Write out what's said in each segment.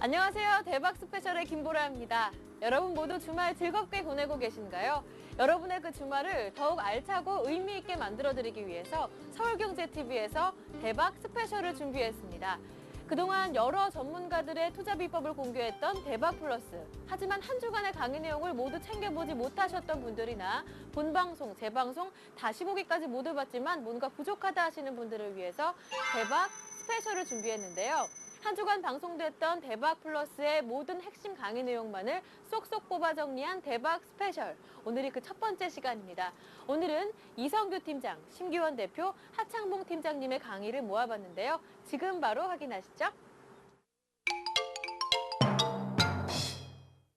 안녕하세요. 대박 스페셜의 김보라입니다. 여러분 모두 주말 즐겁게 보내고 계신가요? 여러분의 그 주말을 더욱 알차고 의미 있게 만들어드리기 위해서 서울경제TV에서 대박 스페셜을 준비했습니다. 그동안 여러 전문가들의 투자 비법을 공개했던 대박 플러스. 하지만 한 주간의 강의 내용을 모두 챙겨보지 못하셨던 분들이나 본방송, 재방송, 다시 보기까지 모두 봤지만 뭔가 부족하다 하시는 분들을 위해서 대박 스페셜을 준비했는데요. 한 주간 방송됐던 대박 플러스의 모든 핵심 강의 내용만을 쏙쏙 뽑아 정리한 대박 스페셜. 오늘이 그 첫 번째 시간입니다. 오늘은 이성규 팀장, 심기원 대표, 하창봉 팀장님의 강의를 모아봤는데요. 지금 바로 확인하시죠.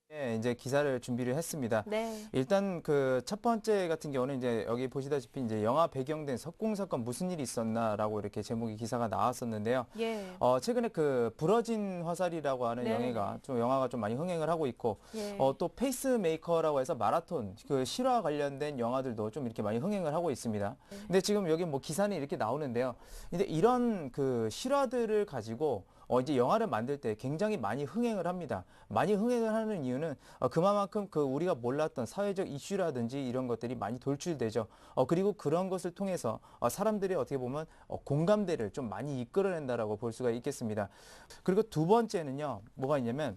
네, 이제 기사를 준비를 했습니다. 네. 일단 그 첫 번째 같은 경우는 이제 여기 보시다시피 이제 영화 배경된 석공사건 무슨 일이 있었나라고 이렇게 제목의 기사가 나왔었는데요. 예. 최근에 그 부러진 화살이라고 하는 네. 영화가 좀 많이 흥행을 하고 있고, 예. 또 페이스메이커라고 해서 마라톤 그 실화 관련된 영화들도 좀 이렇게 많이 흥행을 하고 있습니다. 네. 근데 지금 여기 뭐 기사는 이렇게 나오는데요. 근데 이런 그 실화들을 가지고 이제 영화를 만들 때 굉장히 많이 흥행을 합니다. 많이 흥행을 하는 이유는 그만큼 그 우리가 몰랐던 사회적 이슈라든지 이런 것들이 많이 돌출되죠. 그리고 그런 것을 통해서 사람들이 어떻게 보면 공감대를 좀 많이 이끌어낸다라고 볼 수가 있겠습니다. 그리고 두 번째는요, 뭐가 있냐면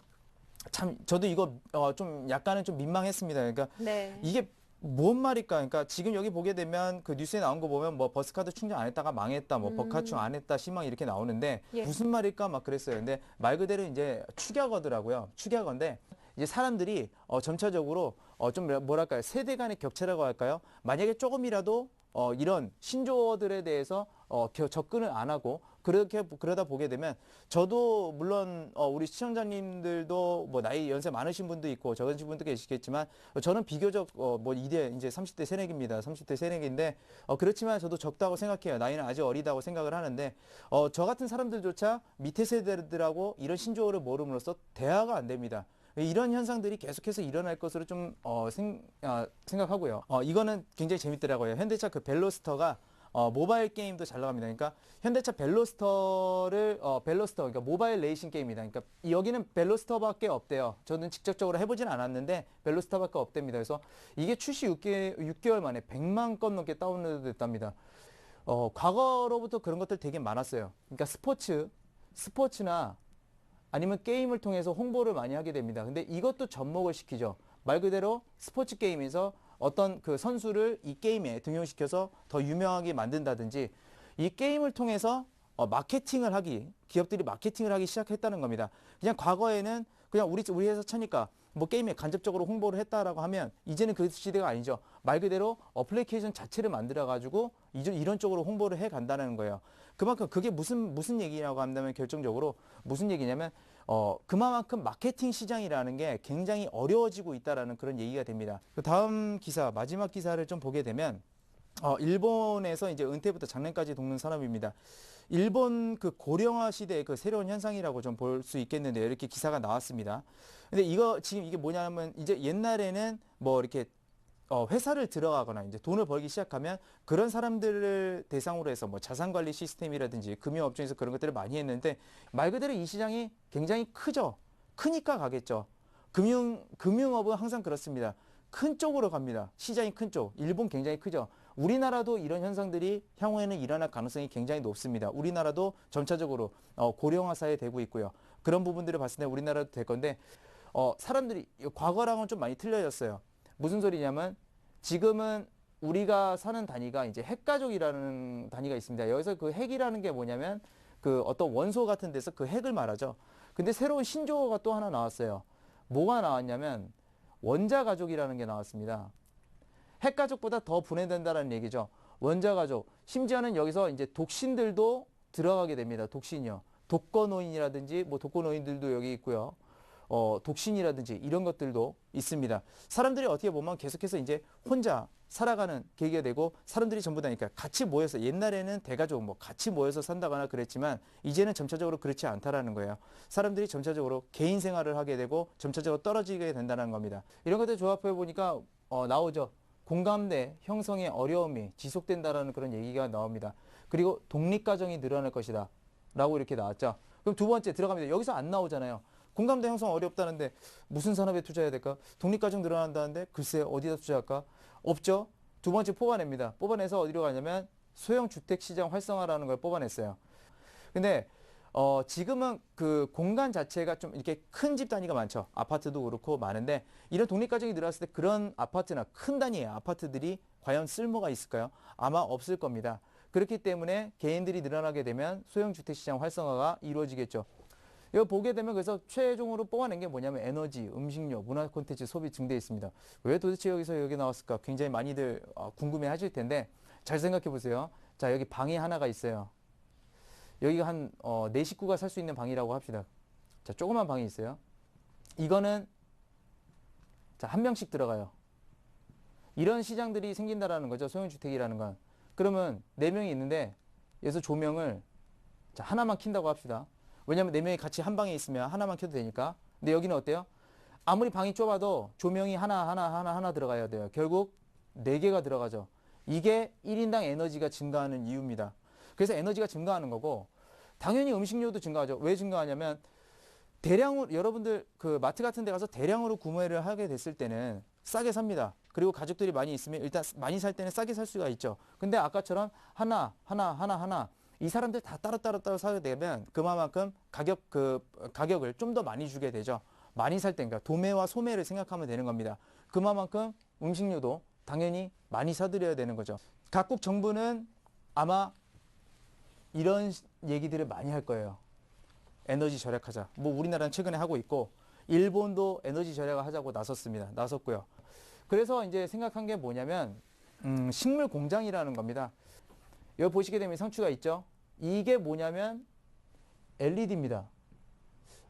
참 저도 이거 좀 약간은 좀 민망했습니다. 그러니까 네. 이게 뭔 말일까? 그러니까 지금 여기 보게 되면 그 뉴스에 나온 거 보면 뭐 버스카드 충전 안 했다가 망했다, 뭐 버카충 안 했다, 희망 이렇게 나오는데 예. 무슨 말일까 막 그랬어요. 근데 말 그대로 이제 축약어더라고요. 축약어인데 이제 사람들이 점차적으로 좀 뭐랄까요? 세대 간의 격차라고 할까요? 만약에 조금이라도 이런 신조어들에 대해서 접근을 안 하고 그러다 보게 되면 저도 물론 우리 시청자님들도 뭐 나이 연세 많으신 분도 있고 적으신 분도 계시겠지만 저는 비교적 뭐 이제 30대 새내기입니다. 30대 새내기인데 그렇지만 저도 적다고 생각해요. 나이는 아직 어리다고 생각을 하는데 저 같은 사람들조차 밑에 세대들하고 이런 신조어를 모름으로써 대화가 안 됩니다. 이런 현상들이 계속해서 일어날 것으로 좀 생각하고요. 이거는 굉장히 재밌더라고요. 현대차 그 벨로스터가 모바일 게임도 잘 나갑니다. 그러니까 현대차 벨로스터, 그러니까 모바일 레이싱 게임이다. 그러니까 여기는 벨로스터밖에 없대요. 저는 직접적으로 해보진 않았는데 벨로스터밖에 없답니다. 그래서 이게 출시 6개월 만에 100만 건 넘게 다운로드 됐답니다. 과거로부터 그런 것들 되게 많았어요. 그러니까 스포츠나 아니면 게임을 통해서 홍보를 많이 하게 됩니다. 근데 이것도 접목을 시키죠. 말 그대로 스포츠 게임에서 어떤 그 선수를 이 게임에 등용시켜서 더 유명하게 만든다든지 이 게임을 통해서 기업들이 마케팅을 하기 시작했다는 겁니다. 그냥 과거에는 그냥 우리 회사 차니까 뭐 게임에 간접적으로 홍보를 했다라고 하면 이제는 그 시대가 아니죠. 말 그대로 어플리케이션 자체를 만들어 가지고 이런 쪽으로 홍보를 해 간다는 거예요. 그만큼 그게 무슨 얘기냐고 한다면 결정적으로 무슨 얘기냐면 그만큼 마케팅 시장이라는 게 굉장히 어려워지고 있다라는 그런 얘기가 됩니다. 그 다음 기사, 마지막 기사를 좀 보게 되면 일본에서 이제 은퇴부터 장년까지 돕는 사람입니다. 일본 그 고령화 시대의 그 새로운 현상이라고 좀 볼 수 있겠는데요. 이렇게 기사가 나왔습니다. 근데 지금 이게 뭐냐면 이제 옛날에는 뭐 이렇게 회사를 들어가거나 이제 돈을 벌기 시작하면 그런 사람들을 대상으로 해서 뭐 자산관리 시스템이라든지 금융업종에서 그런 것들을 많이 했는데 말 그대로 이 시장이 굉장히 크죠. 크니까 가겠죠. 금융업은 항상 그렇습니다. 큰 쪽으로 갑니다. 시장이 큰 쪽. 일본 굉장히 크죠. 우리나라도 이런 현상들이 향후에는 일어날 가능성이 굉장히 높습니다. 우리나라도 점차적으로 고령화 사회에 되고 있고요. 그런 부분들을 봤을 때 우리나라도 될 건데 사람들이 과거랑은 좀 많이 틀려졌어요. 무슨 소리냐면 지금은 우리가 사는 단위가 이제 핵가족이라는 단위가 있습니다. 여기서 그 핵이라는 게 뭐냐면 그 어떤 원소 같은 데서 그 핵을 말하죠. 근데 새로운 신조어가 또 하나 나왔어요. 뭐가 나왔냐면 원자가족이라는 게 나왔습니다. 핵가족보다 더 분해된다는 얘기죠. 원자가족. 심지어는 여기서 이제 독신들도 들어가게 됩니다. 독신이요. 독거노인이라든지 뭐 독거노인들도 여기 있고요. 독신이라든지 이런 것들도 있습니다. 사람들이 어떻게 보면 계속해서 이제 혼자 살아가는 계기가 되고 사람들이 전부 다니까 같이 모여서 옛날에는 대가족 뭐 같이 모여서 산다거나 그랬지만 이제는 점차적으로 그렇지 않다라는 거예요. 사람들이 점차적으로 개인 생활을 하게 되고 점차적으로 떨어지게 된다는 겁니다. 이런 것들 조합해 보니까 나오죠. 공감대 형성의 어려움이 지속된다라는 그런 얘기가 나옵니다. 그리고 독립가정이 늘어날 것이다 라고 이렇게 나왔죠. 그럼 두 번째 들어갑니다. 여기서 안 나오잖아요. 공감대 형성 어렵다는데 무슨 산업에 투자해야 될까? 독립가정 늘어난다는데 글쎄 어디다 투자할까? 없죠. 두 번째 뽑아냅니다. 뽑아내서 어디로 가냐면 소형 주택 시장 활성화라는 걸 뽑아냈어요. 근데 지금은 그 공간 자체가 좀 이렇게 큰 집 단위가 많죠. 아파트도 그렇고 많은데 이런 독립가정이 늘어났을 때 그런 아파트나 큰 단위의 아파트들이 과연 쓸모가 있을까요? 아마 없을 겁니다. 그렇기 때문에 개인들이 늘어나게 되면 소형 주택 시장 활성화가 이루어지겠죠. 이거 보게 되면 그래서 최종으로 뽑아낸 게 뭐냐면 에너지, 음식료, 문화 콘텐츠 소비 증대에 있습니다. 왜 도대체 여기서 여기 나왔을까? 굉장히 많이들 궁금해 하실 텐데 잘 생각해 보세요. 자, 여기 방이 하나가 있어요. 여기가 한 4식구가 살 수 있는 방이라고 합시다. 자, 조그만 방이 있어요. 이거는 자, 한 명씩 들어가요. 이런 시장들이 생긴다라는 거죠. 소형주택이라는 건. 그러면 4명이 있는데 여기서 조명을 자, 하나만 킨다고 합시다. 왜냐면 4명이 같이 한 방에 있으면 하나만 켜도 되니까. 근데 여기는 어때요? 아무리 방이 좁아도 조명이 하나 들어가야 돼요. 결국 4개가 들어가죠. 이게 1인당 에너지가 증가하는 이유입니다. 그래서 에너지가 증가하는 거고 당연히 음식료도 증가하죠. 왜 증가하냐면 대량으로 여러분들 그 마트 같은 데 가서 대량으로 구매를 하게 됐을 때는 싸게 삽니다. 그리고 가족들이 많이 있으면 일단 많이 살 때는 싸게 살 수가 있죠. 근데 아까처럼 하나 이 사람들 다 따로 사게 되면 그만큼 가격을 좀 더 많이 주게 되죠. 많이 살 때, 그러니까 도매와 소매를 생각하면 되는 겁니다. 그만큼 음식료도 당연히 많이 사드려야 되는 거죠. 각국 정부는 아마 이런 얘기들을 많이 할 거예요. 에너지 절약하자. 뭐 우리나라는 최근에 하고 있고 일본도 에너지 절약을 하자고 나섰고요. 그래서 이제 생각한 게 뭐냐면 식물 공장이라는 겁니다. 여기 보시게 되면 상추가 있죠. 이게 뭐냐면 LED입니다.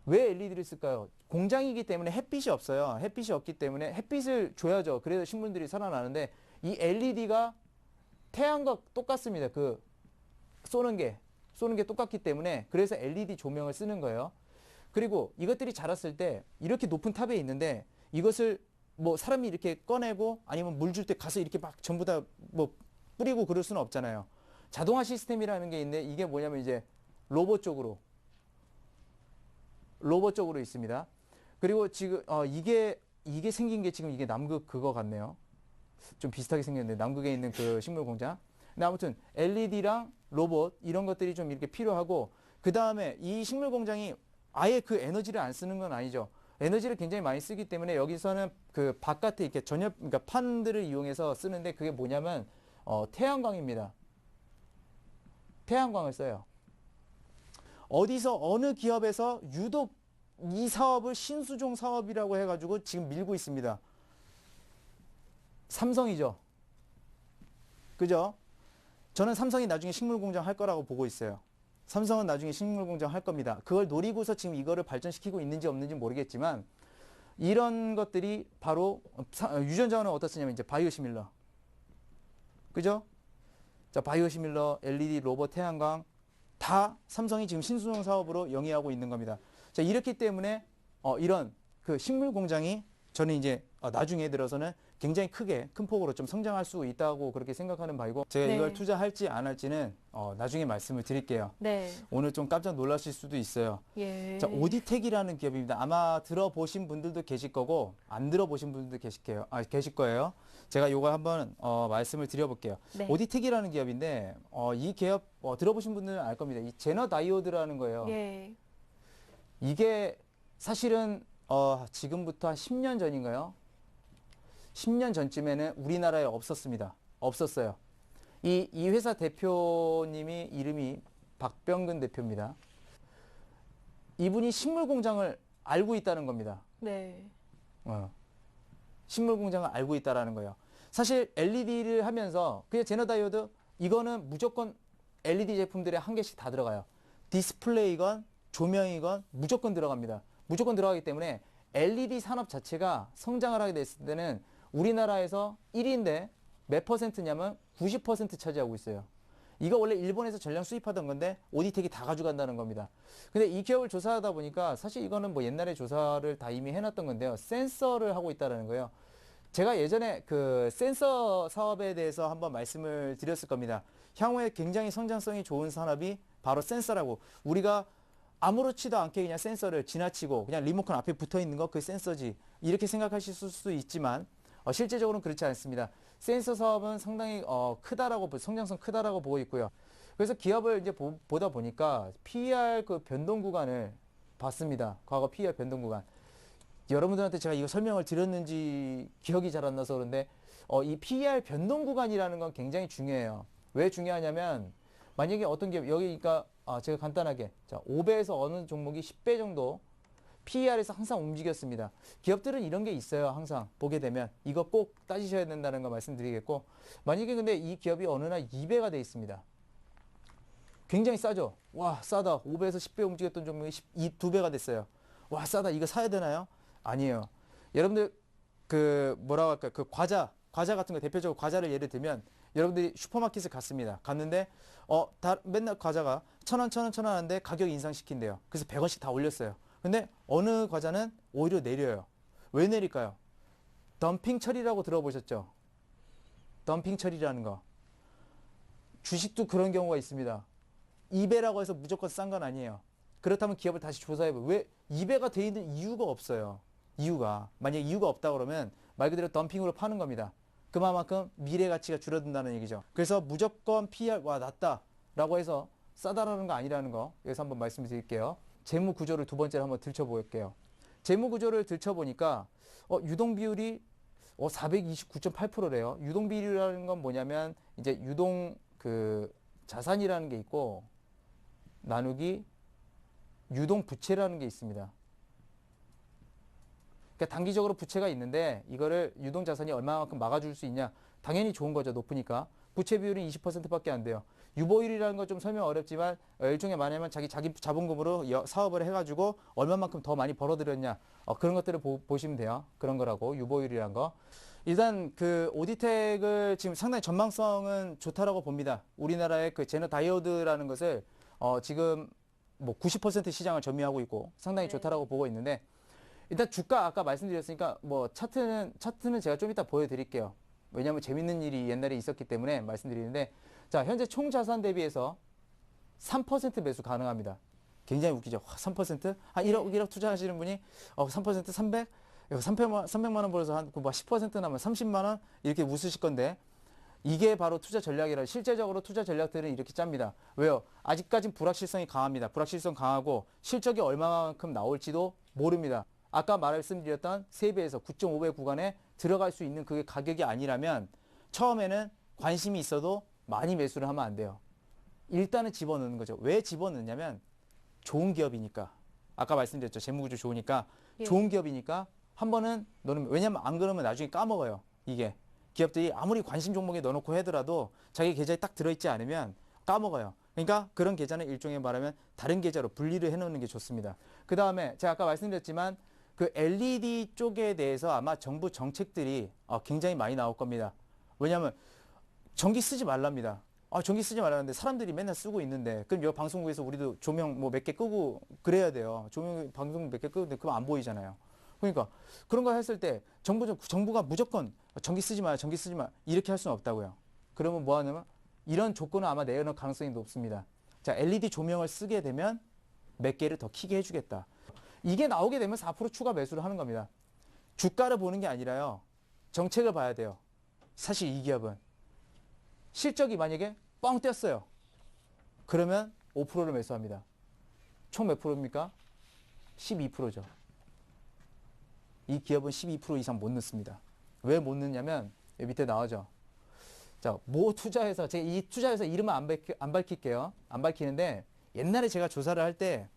왜 LED를 쓸까요? 공장이기 때문에 햇빛이 없어요. 햇빛이 없기 때문에 햇빛을 줘야죠. 그래서 식물들이 살아나는데 이 LED가 태양과 똑같습니다. 그 쏘는 게 똑같기 때문에 그래서 LED 조명을 쓰는 거예요. 그리고 이것들이 자랐을 때 이렇게 높은 탑에 있는데 이것을 뭐 사람이 이렇게 꺼내고 아니면 물 줄 때 가서 이렇게 막 전부 다 뭐 뿌리고 그럴 수는 없잖아요. 자동화 시스템이라는 게 있는데 이게 뭐냐면 이제 로봇 쪽으로 있습니다. 그리고 지금 이게 생긴 게 지금 이게 남극 그거 같네요. 좀 비슷하게 생겼는데 남극에 있는 그 식물 공장. 근데 아무튼 LED랑 로봇 이런 것들이 좀 이렇게 필요하고 그 다음에 이 식물 공장이 아예 그 에너지를 안 쓰는 건 아니죠. 에너지를 굉장히 많이 쓰기 때문에 여기서는 그 바깥에 이렇게 그러니까 판들을 이용해서 쓰는데 그게 뭐냐면 태양광입니다. 태양광을 써요. 어디서 어느 기업에서 유독 이 사업을 신수종 사업이라고 해가지고 지금 밀고 있습니다. 삼성이죠. 그죠? 저는 삼성이 나중에 식물공장 할 거라고 보고 있어요. 삼성은 나중에 식물공장 할 겁니다. 그걸 노리고서 지금 이거를 발전시키고 있는지 없는지 모르겠지만 이런 것들이 바로 유전자원은 어디다 쓰냐면 이제 바이오시밀러. 그죠? 자, 바이오시밀러, LED, 로봇, 태양광 다 삼성이 지금 신수종 사업으로 영위하고 있는 겁니다. 자, 이렇기 때문에 이런 그 식물 공장이 저는 이제 나중에 들어서는 굉장히 큰 폭으로 좀 성장할 수 있다고 그렇게 생각하는 바이고 제가 네. 이걸 투자할지 안 할지는 나중에 말씀을 드릴게요. 네. 오늘 좀 깜짝 놀라실 수도 있어요. 예. 자, 오디텍이라는 기업입니다. 아마 들어보신 분들도 계실 거고 안 들어보신 분들도 계실 거예요. 제가 요거 한번 말씀을 드려볼게요. 네. 오디텍이라는 기업인데 이 기업 들어보신 분들은 알 겁니다. 이 제너 다이오드라는 거예요. 예. 이게 사실은 지금부터 한 10년 전인가요? 10년 전쯤에는 우리나라에 없었어요. 이 회사 대표님이 이름이 박병근 대표입니다. 이분이 식물 공장을 알고 있다는 겁니다. 네. 식물 공장을 알고 있다라는 거예요. 사실 LED를 하면서 그냥 제너다이오드 이거는 무조건 LED 제품들에 한 개씩 다 들어가요. 디스플레이건 조명이건 무조건 들어갑니다. 무조건 들어가기 때문에 LED 산업 자체가 성장을 하게 됐을 때는 우리나라에서 1위인데 몇 퍼센트냐면 90% 차지하고 있어요. 이거 원래 일본에서 전량 수입하던 건데 오디텍이 다 가져간다는 겁니다. 근데 이 기업을 조사하다 보니까 사실 이거는 뭐 옛날에 조사를 다 이미 해놨던 건데요. 센서를 하고 있다는 거예요. 제가 예전에 그 센서 사업에 대해서 한번 말씀을 드렸을 겁니다. 향후에 굉장히 성장성이 좋은 산업이 바로 센서라고. 우리가 아무렇지도 않게 그냥 센서를 지나치고 그냥 리모컨 앞에 붙어 있는 거 그 센서지 이렇게 생각하실 수도 있지만 실제적으로는 그렇지 않습니다. 센서 사업은 상당히 크다라고 성장성 크다라고 보고 있고요. 그래서 기업을 이제 보다 보니까 PER 그 변동 구간을 봤습니다. 과거 PER 변동 구간. 여러분들한테 제가 이거 설명을 드렸는지 기억이 잘 안 나서 그런데 이 PER 변동 구간이라는 건 굉장히 중요해요. 왜 중요하냐면 만약에 어떤 기업 여기 그러니까 제가 간단하게 자 5배에서 어느 종목이 10배 정도 PER에서 항상 움직였습니다. 기업들은 이런 게 있어요. 항상 보게 되면 이거 꼭 따지셔야 된다는 거 말씀드리겠고 만약에 근데 이 기업이 어느 날 2배가 돼 있습니다. 굉장히 싸죠. 와 싸다. 5배에서 10배 움직였던 종목이 2배가 됐어요. 와 싸다. 이거 사야 되나요? 아니에요. 여러분들 그 뭐라고 할까요? 그 과자 같은 거 대표적으로 과자를 예를 들면 여러분들이 슈퍼마켓을 갔습니다. 갔는데 맨날 과자가 1,000원 하는데 가격 인상시킨대요. 그래서 100원씩 다 올렸어요. 근데 어느 과자는 오히려 내려요. 왜 내릴까요? 덤핑 처리라고 들어보셨죠? 덤핑 처리라는 거. 주식도 그런 경우가 있습니다. 2배라고 해서 무조건 싼 건 아니에요. 그렇다면 기업을 다시 조사해봐요. 왜 2배가 돼 있는 이유가 없어요. 이유가. 만약에 이유가 없다 그러면 말 그대로 덤핑으로 파는 겁니다. 그만큼 미래 가치가 줄어든다는 얘기죠. 그래서 무조건 PER 와 낮다 라고 해서 싸다라는 거 아니라는 거 여기서 한번 말씀을 드릴게요. 재무 구조를 두 번째로 한번 들춰볼게요. 재무 구조를 들춰보니까 유동 비율이 429.8%래요. 유동 비율이라는 건 뭐냐면 이제 유동 그 자산이라는 게 있고 나누기 유동 부채라는 게 있습니다. 그러니까 단기적으로 부채가 있는데 이거를 유동 자산이 얼마만큼 막아줄 수 있냐? 당연히 좋은 거죠. 높으니까. 부채 비율이 20%밖에 안 돼요. 유보율이라는 거 좀 설명 어렵지만 일종의 말하면 자기 자본금으로 사업을 해가지고 얼마만큼 더 많이 벌어들였냐 그런 것들을 보시면 돼요. 그런 거라고 유보율이란 거. 일단 그 오디텍을 지금 상당히 전망성은 좋다라고 봅니다. 우리나라의 그 제너 다이오드라는 것을 지금 뭐 90% 시장을 점유하고 있고 상당히 좋다라고 보고 있는데 일단 주가 아까 말씀드렸으니까 뭐 차트는 제가 좀 이따 보여드릴게요. 왜냐하면 재밌는 일이 옛날에 있었기 때문에 말씀드리는데 자 현재 총 자산 대비해서 3% 매수 가능합니다. 굉장히 웃기죠. 3%? 한 1억 투자하시는 분이 3% 300? 300만 원 벌어서 한 10% 나면 30만 원 이렇게 웃으실 건데 이게 바로 투자 전략이라 실제적으로 투자 전략들은 이렇게 짭니다. 왜요? 아직까진 불확실성이 강합니다. 불확실성 강하고 실적이 얼마만큼 나올지도 모릅니다. 아까 말씀드렸던 3배에서 9.5배 구간에 들어갈 수 있는 그게 가격이 아니라면 처음에는 관심이 있어도 많이 매수를 하면 안 돼요. 일단은 집어넣는 거죠. 왜 집어넣냐면 좋은 기업이니까. 아까 말씀드렸죠. 재무구조 좋으니까. 예. 좋은 기업이니까 한 번은 넣으면 왜냐면 안 그러면 나중에 까먹어요. 이게. 기업들이 아무리 관심 종목에 넣어놓고 하더라도 자기 계좌에 딱 들어있지 않으면 까먹어요. 그러니까 그런 계좌는 일종의 말하면 다른 계좌로 분리를 해놓는 게 좋습니다. 그 다음에 제가 아까 말씀드렸지만 그 LED 쪽에 대해서 아마 정부 정책들이 굉장히 많이 나올 겁니다. 왜냐하면 전기 쓰지 말랍니다. 전기 쓰지 말라는데 사람들이 맨날 쓰고 있는데 그럼 여기 방송국에서 우리도 조명 뭐 몇 개 끄고 그래야 돼요. 조명 방송 몇 개 끄는데 그럼 안 보이잖아요. 그러니까 그런 거 했을 때 정부가 무조건 전기 쓰지 마 이렇게 할 수는 없다고요. 그러면 뭐 하냐면 이런 조건은 아마 내어놓을 가능성이 높습니다. 자 LED 조명을 쓰게 되면 몇 개를 더 켜게 해주겠다. 이게 나오게 되면 4% 추가 매수를 하는 겁니다. 주가를 보는 게 아니라요. 정책을 봐야 돼요. 사실 이 기업은 실적이 만약에 뻥 떴어요. 그러면 5%를 매수합니다. 총 몇 프로입니까? 12%죠. 이 기업은 12% 이상 못 넣습니다. 왜 못 넣냐면 여기 밑에 나오죠. 자, 모 투자회사, 제가 이 투자회사 이름은 안 밝힐게요. 안 밝히는데 옛날에 제가 조사를 할 때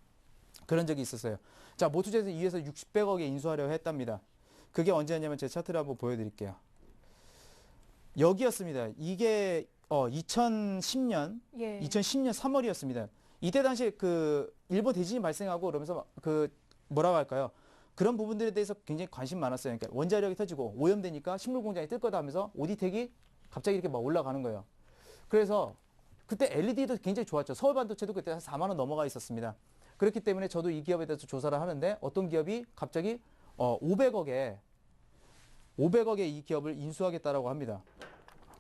그런 적이 있었어요. 자, 모 투자회사 이 회사 600억에 인수하려고 했답니다. 그게 언제였냐면 제 차트를 한번 보여드릴게요. 여기였습니다. 이게 2010년 3월이었습니다. 이때 당시에 그 일본 대지진이 발생하고 그러면서 그 뭐라고 할까요? 그런 부분들에 대해서 굉장히 관심 많았어요. 그러니까 원자력이 터지고 오염되니까 식물 공장이 뜰 거다 하면서 오디텍이 갑자기 이렇게 막 올라가는 거예요. 그래서 그때 LED도 굉장히 좋았죠. 서울반도체도 그때 한 4만 원 넘어가 있었습니다. 그렇기 때문에 저도 이 기업에 대해서 조사를 하는데 어떤 기업이 갑자기 500억에 이 기업을 인수하겠다라고 합니다.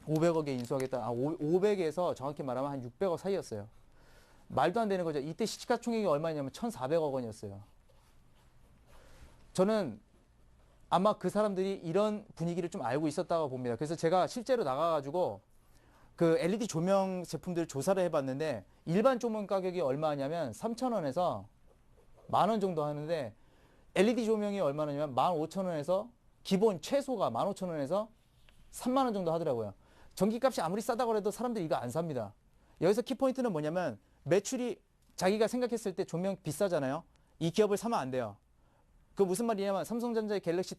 500억에 인수하겠다. 500에서 정확히 말하면 한 600억 사이였어요. 말도 안 되는 거죠. 이때 시가총액이 얼마냐면 1,400억 원이었어요. 저는 아마 그 사람들이 이런 분위기를 좀 알고 있었다고 봅니다. 그래서 제가 실제로 나가가지고 그 LED 조명 제품들 조사를 해봤는데 일반 조명 가격이 얼마냐면 3,000원에서 10,000원 정도 하는데 LED 조명이 얼마냐면 15,000원에서 기본 최소가 15,000원에서 30,000원 정도 하더라고요. 전기값이 아무리 싸다고 해도 사람들이 이거 안 삽니다. 여기서 키포인트는 뭐냐면 매출이 자기가 생각했을 때 조명 비싸잖아요. 이 기업을 사면 안 돼요. 그 무슨 말이냐면 삼성전자의 갤럭시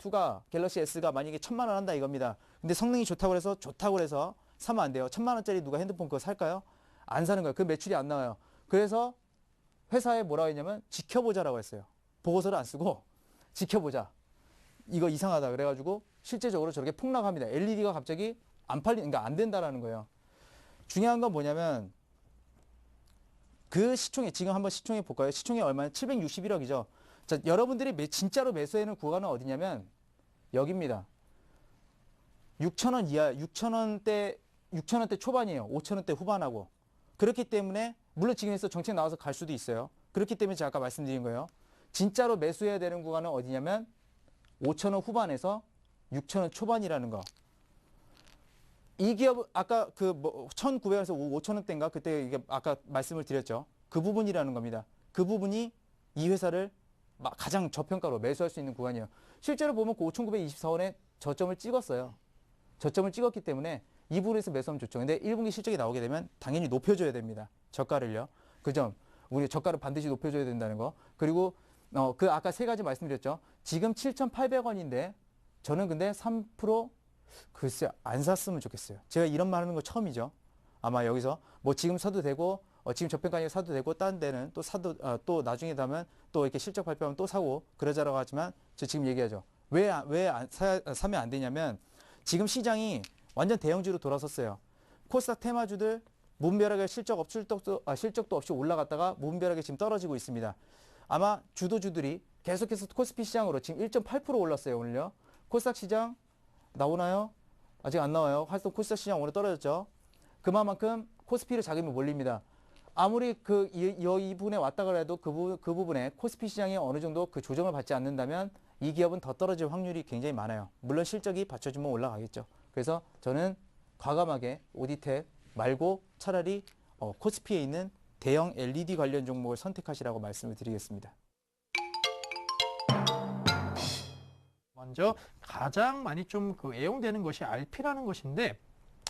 S가 만약에 1,000만 원 한다 이겁니다. 근데 성능이 좋다고 해서 사면 안 돼요. 1,000만 원짜리 누가 핸드폰 그거 살까요? 안 사는 거예요. 그 매출이 안 나와요. 그래서 회사에 뭐라고 했냐면 지켜보자라고 했어요. 보고서를 안 쓰고 지켜보자. 이거 이상하다 그래가지고 실제적으로 저렇게 폭락합니다. LED가 갑자기 그러니까 안 된다라는 거예요. 중요한 건 뭐냐면 그 시총액 지금 한번 시총액 볼까요? 시총액 얼마냐? 761억이죠. 자, 여러분들이 진짜로 매수해는 구간은 어디냐면 여기입니다. 6,000원 이하, 6,000원대 초반이에요. 5,000원대 후반하고. 그렇기 때문에 물론 지금에서 정책 나와서 갈 수도 있어요. 그렇기 때문에 제가 아까 말씀드린 거예요. 진짜로 매수해야 되는 구간은 어디냐면 5,000원 후반에서 6,000원 초반이라는 거. 이 기업 아까 그 1,900원에서 5,000원대인가 그때 이게 아까 말씀을 드렸죠. 그 부분이라는 겁니다. 그 부분이 이 회사를 가장 저평가로 매수할 수 있는 구간이에요. 실제로 보면 그 5,924원에 저점을 찍었어요. 저점을 찍었기 때문에 이 부분에서 매수하면 좋죠. 근데 1분기 실적이 나오게 되면 당연히 높여줘야 됩니다. 저가를요. 그 점. 우리 저가를 반드시 높여줘야 된다는 거. 그리고 그 아까 세 가지 말씀드렸죠. 지금 7,800원인데 저는 근데 3% 글쎄 안 샀으면 좋겠어요. 제가 이런 말 하는 거 처음이죠. 아마 여기서 뭐 지금 사도 되고 지금 저평가에 사도 되고 딴 데는 또 사도 또 나중에 되면 또 이렇게 실적 발표하면 또 사고 그러자라고 하지만 저 지금 얘기하죠. 왜 사면 안 되냐면 지금 시장이 완전 대형주로 돌아섰어요. 코스닥 테마주들 무분별하게 실적도 없이 올라갔다가 무분별하게 지금 떨어지고 있습니다. 아마 주도주들이 계속해서 코스피 시장으로 지금 1.8% 올랐어요. 오늘요. 코스닥 시장 나오나요? 아직 안 나와요. 활동 코스닥 시장 오늘 떨어졌죠. 그만큼 코스피를 자금이 몰립니다. 아무리 이 부분에 왔다 그래도 그 부분에 코스피 시장이 어느 정도 그 조정을 받지 않는다면 이 기업은 더 떨어질 확률이 굉장히 많아요. 물론 실적이 받쳐주면 올라가겠죠. 그래서 저는 과감하게 오디텍 말고 차라리 코스피에 있는 대형 LED 관련 종목을 선택하시라고 말씀을 드리겠습니다. 먼저 가장 많이 좀 애용되는 것이 RP라는 것인데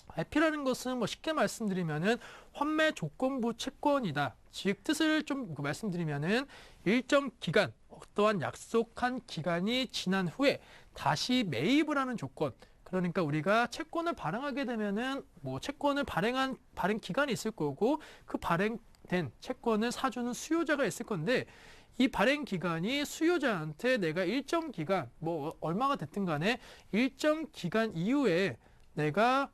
RP라는 것은 뭐 쉽게 말씀드리면은 환매 조건부 채권이다. 즉 뜻을 좀 말씀드리면은 일정 기간 어떠한 약속한 기간이 지난 후에 다시 매입을 하는 조건. 그러니까 우리가 채권을 발행하게 되면은 뭐 채권을 발행 기간이 있을 거고 그 발행된 채권을 사주는 수요자가 있을 건데 이 발행 기간이 수요자한테 내가 일정 기간 뭐 얼마가 됐든 간에 일정 기간 이후에 내가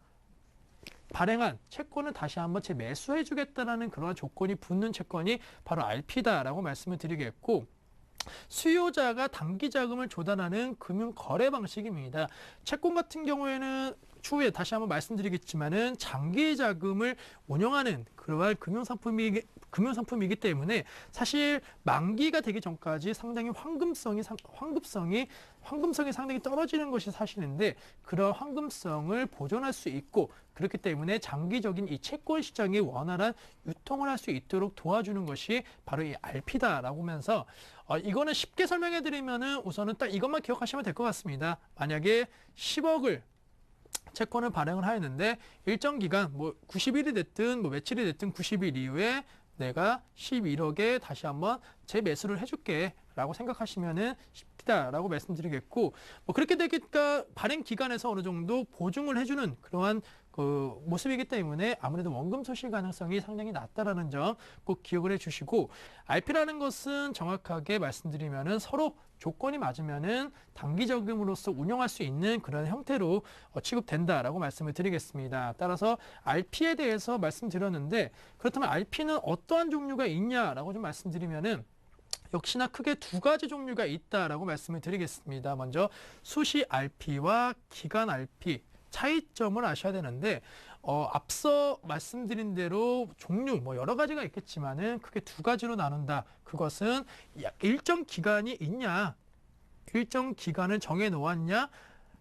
발행한 채권을 다시 한번 재매수해 주겠다라는 그러한 조건이 붙는 채권이 바로 RP다라고 말씀을 드리겠고 수요자가 단기 자금을 조달하는 금융 거래 방식입니다. 채권 같은 경우에는 추후에 다시 한번 말씀드리겠지만은 장기 자금을 운영하는 그러한 금융상품이기 때문에 사실 만기가 되기 전까지 상당히 황금성이 상당히 떨어지는 것이 사실인데 그런 황금성을 보존할 수 있고 그렇기 때문에 장기적인 이 채권 시장이 원활한 유통을 할 수 있도록 도와주는 것이 바로 이 RP다라고 하면서 이거는 쉽게 설명해 드리면은 우선은 딱 이것만 기억하시면 될 것 같습니다. 만약에 10억을 채권을 발행을 하였는데 일정 기간 뭐 90일이 됐든 뭐 며칠이 됐든 90일 이후에 내가 11억에 다시 한번 재매수를 해줄게 라고 생각하시면은 쉽다라고 말씀드리겠고 뭐 그렇게 되니까 발행 기간에서 어느 정도 보증을 해주는 그러한 그 모습이기 때문에 아무래도 원금 소실 가능성이 상당히 낮다라는 점 꼭 기억을 해주시고 RP라는 것은 정확하게 말씀드리면은 서로 조건이 맞으면은 단기적금으로서 운영할 수 있는 그런 형태로 취급된다라고 말씀을 드리겠습니다. 따라서 RP에 대해서 말씀드렸는데 그렇다면 RP는 어떠한 종류가 있냐라고 좀 말씀드리면은 역시나 크게 두 가지 종류가 있다라고 말씀을 드리겠습니다. 먼저 수시 RP와 기간 RP 차이점을 아셔야 되는데 앞서 말씀드린 대로 종류 뭐 여러 가지가 있겠지만은 크게 두 가지로 나눈다. 그것은 일정 기간이 있냐, 일정 기간을 정해 놓았냐,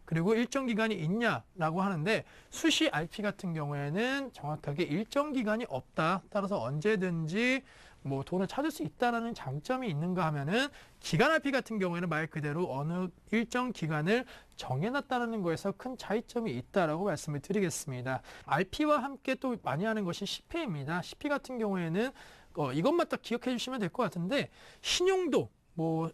그리고 일정 기간이 있냐라고 하는데 수시 RP 같은 경우에는 정확하게 일정 기간이 없다. 따라서 언제든지 뭐 돈을 찾을 수 있다라는 장점이 있는가 하면은 기간 RP 같은 경우에는 말 그대로 어느 일정 기간을 정해놨다는 거에서 큰 차이점이 있다라고 말씀을 드리겠습니다. RP와 함께 또 많이 하는 것이 CP입니다. CP 같은 경우에는 이것만 딱 기억해 주시면 될 것 같은데 신용도 뭐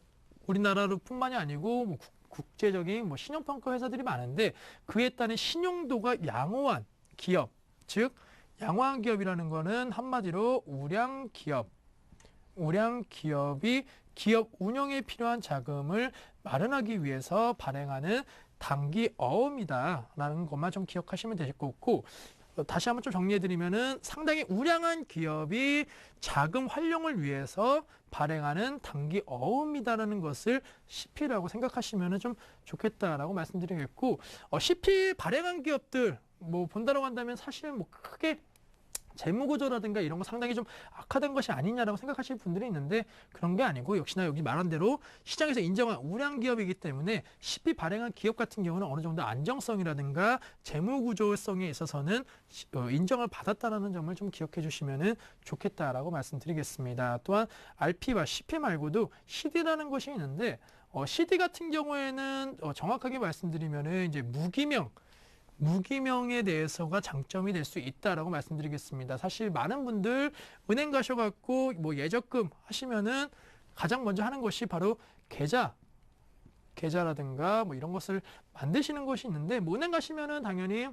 우리나라로 뿐만이 아니고 뭐 국제적인 뭐 신용평가 회사들이 많은데 그에 따른 신용도가 양호한 기업, 즉 양호한 기업이라는 거는 한마디로 우량 기업이 기업 운영에 필요한 자금을 마련하기 위해서 발행하는 단기 어음이다라는 것만 좀 기억하시면 되실 것 같고 다시 한번 좀 정리해드리면은 상당히 우량한 기업이 자금 활용을 위해서 발행하는 단기 어음이다라는 것을 CP라고 생각하시면 좀 좋겠다라고 말씀드리겠고 CP 발행한 기업들 뭐 본다라고 한다면 사실 뭐 크게 재무구조라든가 이런 거 상당히 좀 악화된 것이 아니냐라고 생각하시는 분들이 있는데 그런 게 아니고 역시나 여기 말한 대로 시장에서 인정한 우량 기업이기 때문에 CP 발행한 기업 같은 경우는 어느 정도 안정성이라든가 재무구조성에 있어서는 인정을 받았다는 점을 좀 기억해 주시면 좋겠다라고 말씀드리겠습니다. 또한 RP와 CP 말고도 CD라는 것이 있는데 CD 같은 경우에는 정확하게 말씀드리면 이제 무기명에 대해서가 장점이 될 수 있다라고 말씀드리겠습니다. 사실 많은 분들 은행 가셔갖고 뭐 예적금 하시면은 가장 먼저 하는 것이 바로 계좌라든가 뭐 이런 것을 만드시는 것이 있는데 뭐 은행 가시면은 당연히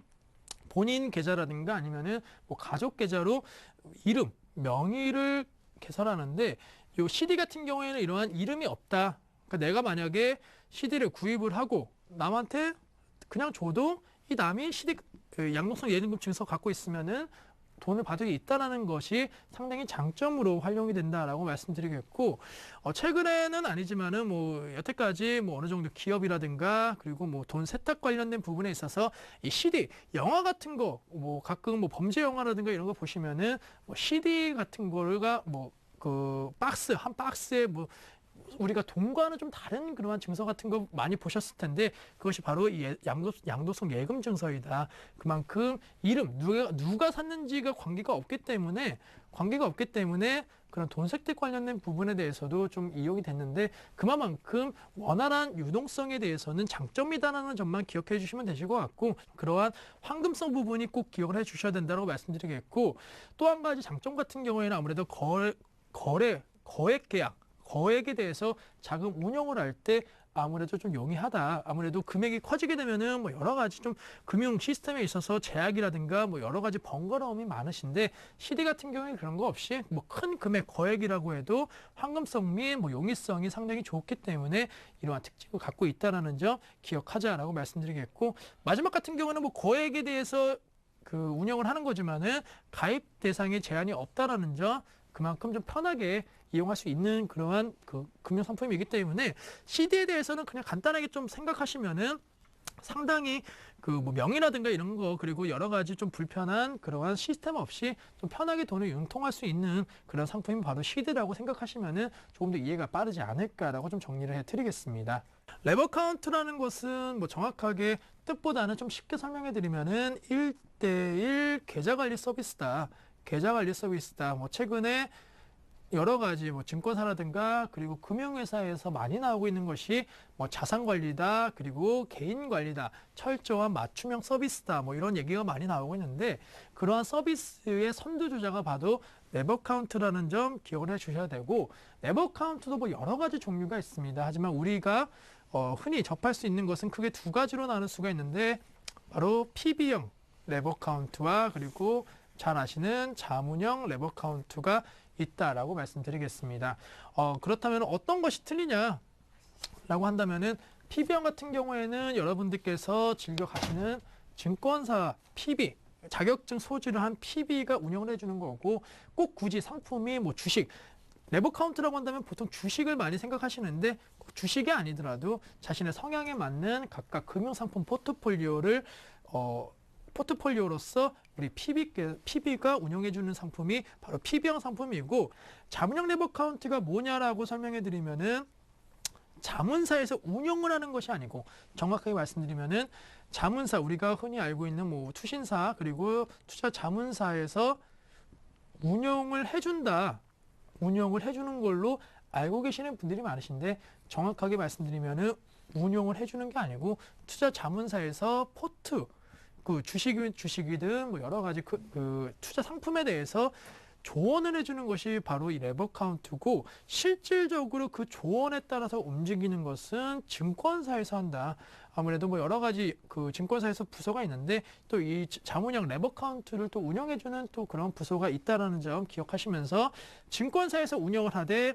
본인 계좌라든가 아니면은 뭐 가족 계좌로 이름, 명의를 개설하는데 요 CD 같은 경우에는 이러한 이름이 없다. 그러니까 내가 만약에 CD를 구입을 하고 남한테 그냥 줘도 이 남이 CD 양도성 예금금 증서 갖고 있으면은 돈을 받을 수 있다라는 것이 상당히 장점으로 활용이 된다라고 말씀드리겠고 최근에는 아니지만은 뭐 여태까지 뭐 어느 정도 기업이라든가 그리고 뭐 돈 세탁 관련된 부분에 있어서 이 CD 영화 같은 거 뭐 가끔 뭐 범죄 영화라든가 이런 거 보시면은 뭐 CD 같은 거가 뭐 그 한 박스에 뭐 우리가 돈과는 좀 다른 그러한 증서 같은 거 많이 보셨을 텐데 그것이 바로 이 양도성 예금 증서이다. 그만큼 이름 누가 샀는지가 관계가 없기 때문에 그런 돈 세탁 관련된 부분에 대해서도 좀 이용이 됐는데 그만큼 원활한 유동성에 대해서는 장점이다라는 점만 기억해 주시면 되실 것 같고 그러한 황금성 부분이 꼭 기억을 해 주셔야 된다고 말씀드리겠고 또 한 가지 장점 같은 경우에는 아무래도 거액 계약 거액에 대해서 자금 운용을 할 때 아무래도 좀 용이하다. 아무래도 금액이 커지게 되면은 뭐 여러 가지 좀 금융 시스템에 있어서 제약이라든가 뭐 여러 가지 번거로움이 많으신데 CD 같은 경우에 그런 거 없이 뭐 큰 금액 거액이라고 해도 황금성 및 뭐 용이성이 상당히 좋기 때문에 이러한 특징을 갖고 있다라는 점 기억하자라고 말씀드리겠고 마지막 같은 경우는 뭐 거액에 대해서 그 운영을 하는 거지만은 가입 대상에 제한이 없다라는 점 그만큼 좀 편하게 이용할 수 있는 그러한 그 금융 상품이기 때문에 CD에 대해서는 그냥 간단하게 좀 생각하시면은 상당히 그 뭐 명의라든가 이런 거 그리고 여러 가지 좀 불편한 그러한 시스템 없이 좀 편하게 돈을 융통할 수 있는 그런 상품이 바로 CD라고 생각하시면은 조금 더 이해가 빠르지 않을까라고 좀 정리를 해드리겠습니다. 레버 카운트라는 것은 뭐 정확하게 뜻보다는 좀 쉽게 설명해 드리면은 1:1 계좌 관리 서비스다. 뭐 최근에 여러 가지 뭐 증권사라든가 그리고 금융회사에서 많이 나오고 있는 것이 뭐 자산 관리다 그리고 개인 관리다 철저한 맞춤형 서비스다 뭐 이런 얘기가 많이 나오고 있는데 그러한 서비스의 선두주자가 바로 레버 카운트라는 점 기억을 해 주셔야 되고 레버 카운트도 뭐 여러 가지 종류가 있습니다. 하지만 우리가 흔히 접할 수 있는 것은 크게 두 가지로 나눌 수가 있는데 바로 PB형 레버 카운트와 그리고 잘 아시는 자문형 레버 카운트가 있다라고 말씀드리겠습니다. 그렇다면 어떤 것이 틀리냐라고 한다면은 PB형 같은 경우에는 여러분들께서 즐겨 가시는 증권사 PB 자격증 소지를 한 PB가 운영을 해주는 거고 꼭 굳이 상품이 뭐 주식 레버 카운트라고 한다면 보통 주식을 많이 생각하시는데 꼭 주식이 아니더라도 자신의 성향에 맞는 각각 금융상품 포트폴리오를 포트폴리오로서 우리 PB가 운영해주는 상품이 바로 PB형 상품이고, 자문형 레버 카운트가 뭐냐라고 설명해 드리면은 자문사에서 운영을 하는 것이 아니고, 정확하게 말씀드리면은 자문사, 우리가 흔히 알고 있는 뭐 투신사 그리고 투자 자문사에서 운영을 해준다, 운영을 해주는 걸로 알고 계시는 분들이 많으신데, 정확하게 말씀드리면은 운용을 해주는 게 아니고 투자 자문사에서 포트, 그 주식이든 뭐 여러 가지 그 투자 상품에 대해서 조언을 해주는 것이 바로 이 레버 카운트고, 실질적으로 그 조언에 따라서 움직이는 것은 증권사에서 한다. 아무래도 뭐 여러 가지 그 증권사에서 부서가 있는데, 또 이 자문형 레버 카운트를 또 운영해주는 또 그런 부서가 있다라는 점 기억하시면서, 증권사에서 운영을 하되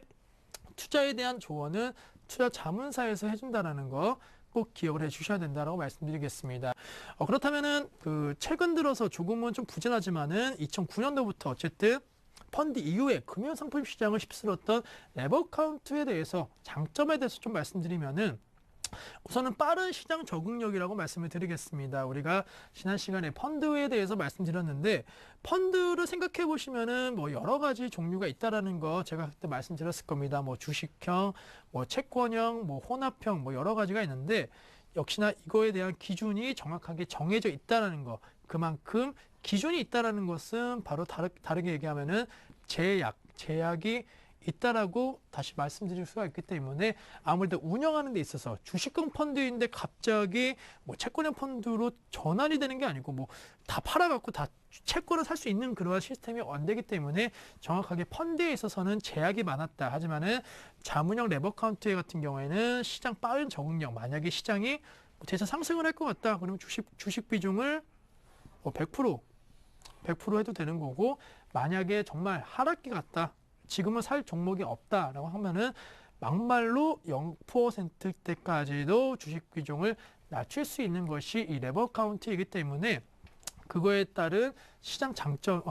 투자에 대한 조언은 투자 자문사에서 해준다라는 거 꼭 기억을 해주셔야 된다라고 말씀드리겠습니다. 그렇다면은 그 최근 들어서 조금은 좀 부진하지만은 2009년도부터 어쨌든 펀드 이후에 금융상품 시장을 휩쓸었던 레버 카운트에 대해서, 장점에 대해서 좀 말씀드리면은, 우선은 빠른 시장 적응력이라고 말씀을 드리겠습니다. 우리가 지난 시간에 펀드에 대해서 말씀드렸는데, 펀드를 생각해 보시면은 뭐 여러 가지 종류가 있다라는 거 제가 그때 말씀드렸을 겁니다. 뭐 주식형, 뭐 채권형, 뭐 혼합형, 뭐 여러 가지가 있는데, 역시나 이거에 대한 기준이 정확하게 정해져 있다라는 거, 그만큼 기준이 있다라는 것은 바로 다르게 얘기하면은 제약이 있다라고 다시 말씀드릴 수가 있기 때문에, 아무래도 운영하는 데 있어서 주식형 펀드인데 갑자기 뭐 채권형 펀드로 전환이 되는 게 아니고, 뭐 다 팔아갖고 다 채권을 살 수 있는 그러한 시스템이 안 되기 때문에 정확하게 펀드에 있어서는 제약이 많았다. 하지만은 자문형 레버 카운트 같은 경우에는 시장 빠른 적응력, 만약에 시장이 대차 상승을 할 것 같다, 그러면 주식 비중을 100% 해도 되는 거고, 만약에 정말 하락기 같다, 지금은 살 종목이 없다라고 하면은 막말로 0%대까지도 주식 비중을 낮출 수 있는 것이 이 레버 카운트이기 때문에, 그거에 따른 시장 장점,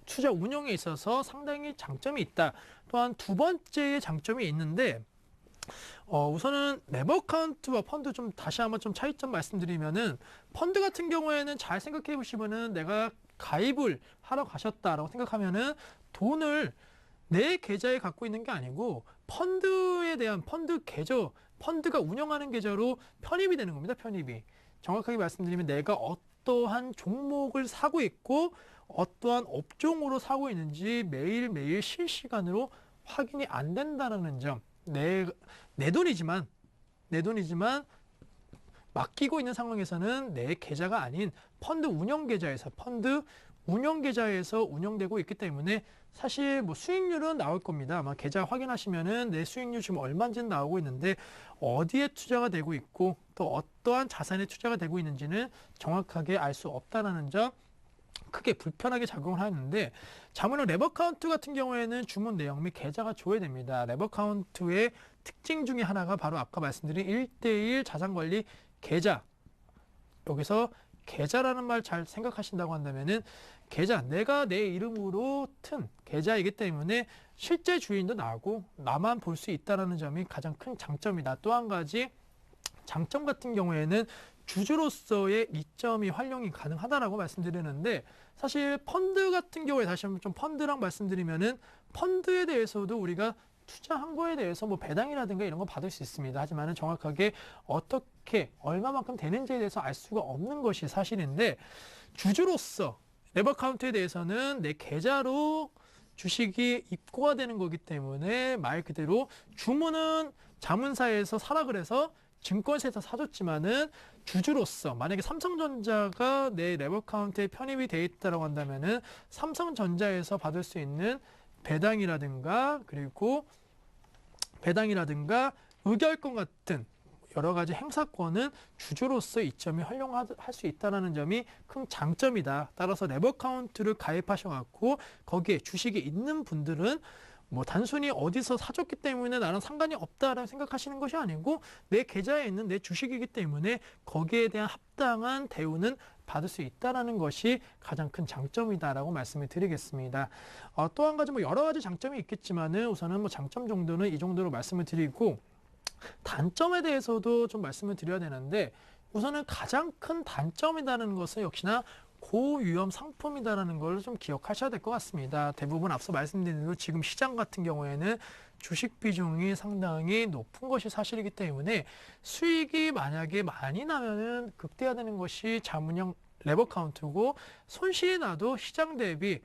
투자 운용에 있어서 상당히 장점이 있다. 또한 두 번째의 장점이 있는데, 우선은 레버 카운트와 펀드 좀 다시 한번 좀 차이점 말씀드리면은, 펀드 같은 경우에는 잘 생각해 보시면은, 내가 가입을 하러 가셨다라고 생각하면은 돈을 내 계좌에 갖고 있는 게 아니고 펀드에 대한 펀드가 운영하는 계좌로 편입이 되는 겁니다. 편입이. 정확하게 말씀드리면 내가 어떠한 종목을 사고 있고 어떠한 업종으로 사고 있는지 매일매일 실시간으로 확인이 안 된다는 점. 내 돈이지만 맡기고 있는 상황에서는 내 계좌가 아닌 펀드 운영 계좌에서 운영되고 있기 때문에, 사실 뭐 수익률은 나올 겁니다. 아마 계좌 확인하시면은 내 수익률 지금 얼마인지는 나오고 있는데, 어디에 투자가 되고 있고 또 어떠한 자산에 투자가 되고 있는지는 정확하게 알 수 없다는 점, 크게 불편하게 작용을 하는데, 자문형 레버 카운트 같은 경우에는 주문 내용 및 계좌가 조회됩니다. 레버 카운트의 특징 중에 하나가 바로 아까 말씀드린 1:1 자산관리 계좌. 여기서 계좌라는 말 잘 생각하신다고 한다면은, 계좌, 내가 내 이름으로 튼 계좌이기 때문에 실제 주인도 나고 나만 볼 수 있다는 점이 가장 큰 장점이다. 또 한 가지 장점 같은 경우에는 주주로서의 이점이 활용이 가능하다라고 말씀드리는데, 사실 펀드 같은 경우에 다시 한번 좀 펀드랑 말씀드리면은, 펀드에 대해서도 우리가 투자한 거에 대해서 뭐 배당이라든가 이런 거 받을 수 있습니다. 하지만은 정확하게 어떻게 얼마만큼 되는지에 대해서 알 수가 없는 것이 사실인데, 주주로서 레버 카운트에 대해서는 내 계좌로 주식이 입고가 되는 거기 때문에, 말 그대로 주문은 자문사에서 사라 그래서 증권사에서 사줬지만은, 주주로서 만약에 삼성전자가 내 레버 카운트에 편입이 돼 있다고 한다면은 삼성전자에서 받을 수 있는 배당이라든가 의결권 같은 여러 가지 행사권은 주주로서 이점이 활용할 수 있다는 점이 큰 장점이다. 따라서 레버 카운트를 가입하셔갖고 거기에 주식이 있는 분들은 뭐 단순히 어디서 사줬기 때문에 나랑 상관이 없다라고 생각하시는 것이 아니고, 내 계좌에 있는 내 주식이기 때문에 거기에 대한 합당한 대우는 받을 수 있다는 것이 가장 큰 장점이다라고 말씀을 드리겠습니다. 또 한 가지 뭐 여러 가지 장점이 있겠지만은, 우선은 뭐 장점 정도는 이 정도로 말씀을 드리고, 단점에 대해서도 좀 말씀을 드려야 되는데, 우선은 가장 큰 단점이라는 것은 역시나 고위험 상품이다라는 걸 좀 기억하셔야 될 것 같습니다. 대부분 앞서 말씀드린 대로 지금 시장 같은 경우에는 주식 비중이 상당히 높은 것이 사실이기 때문에 수익이 만약에 많이 나면은 극대화되는 것이 자문형 레버 카운트고, 손실이 나도 시장 대비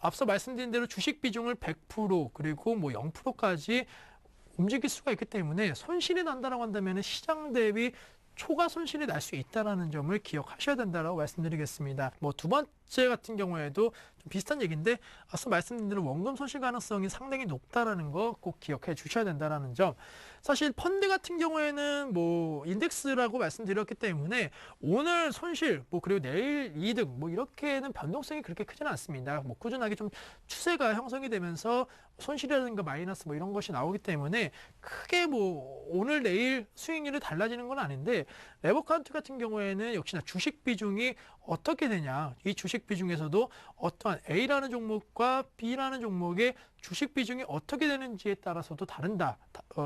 앞서 말씀드린 대로 주식 비중을 100% 그리고 뭐 0%까지 움직일 수가 있기 때문에 손실이 난다라고 한다면 시장 대비 초과 손실이 날 수 있다는 점을 기억하셔야 된다고 말씀드리겠습니다. 뭐 두 번째 같은 경우에도 좀 비슷한 얘기인데, 앞서 말씀드린 대로 원금 손실 가능성이 상당히 높다라는 거 꼭 기억해 주셔야 된다는 점. 사실 펀드 같은 경우에는 뭐 인덱스라고 말씀드렸기 때문에 오늘 손실 뭐 그리고 내일 이득 뭐 이렇게는 변동성이 그렇게 크지는 않습니다. 뭐 꾸준하게 좀 추세가 형성이 되면서 손실이라든가 마이너스 뭐 이런 것이 나오기 때문에 크게 뭐 오늘 내일 수익률이 달라지는 건 아닌데, 레버 카운트 같은 경우에는 역시나 주식 비중이 어떻게 되냐, 이 주식 비중에서도 어떠한 A라는 종목과 B라는 종목의 주식 비중이 어떻게 되는지에 따라서도 다른다.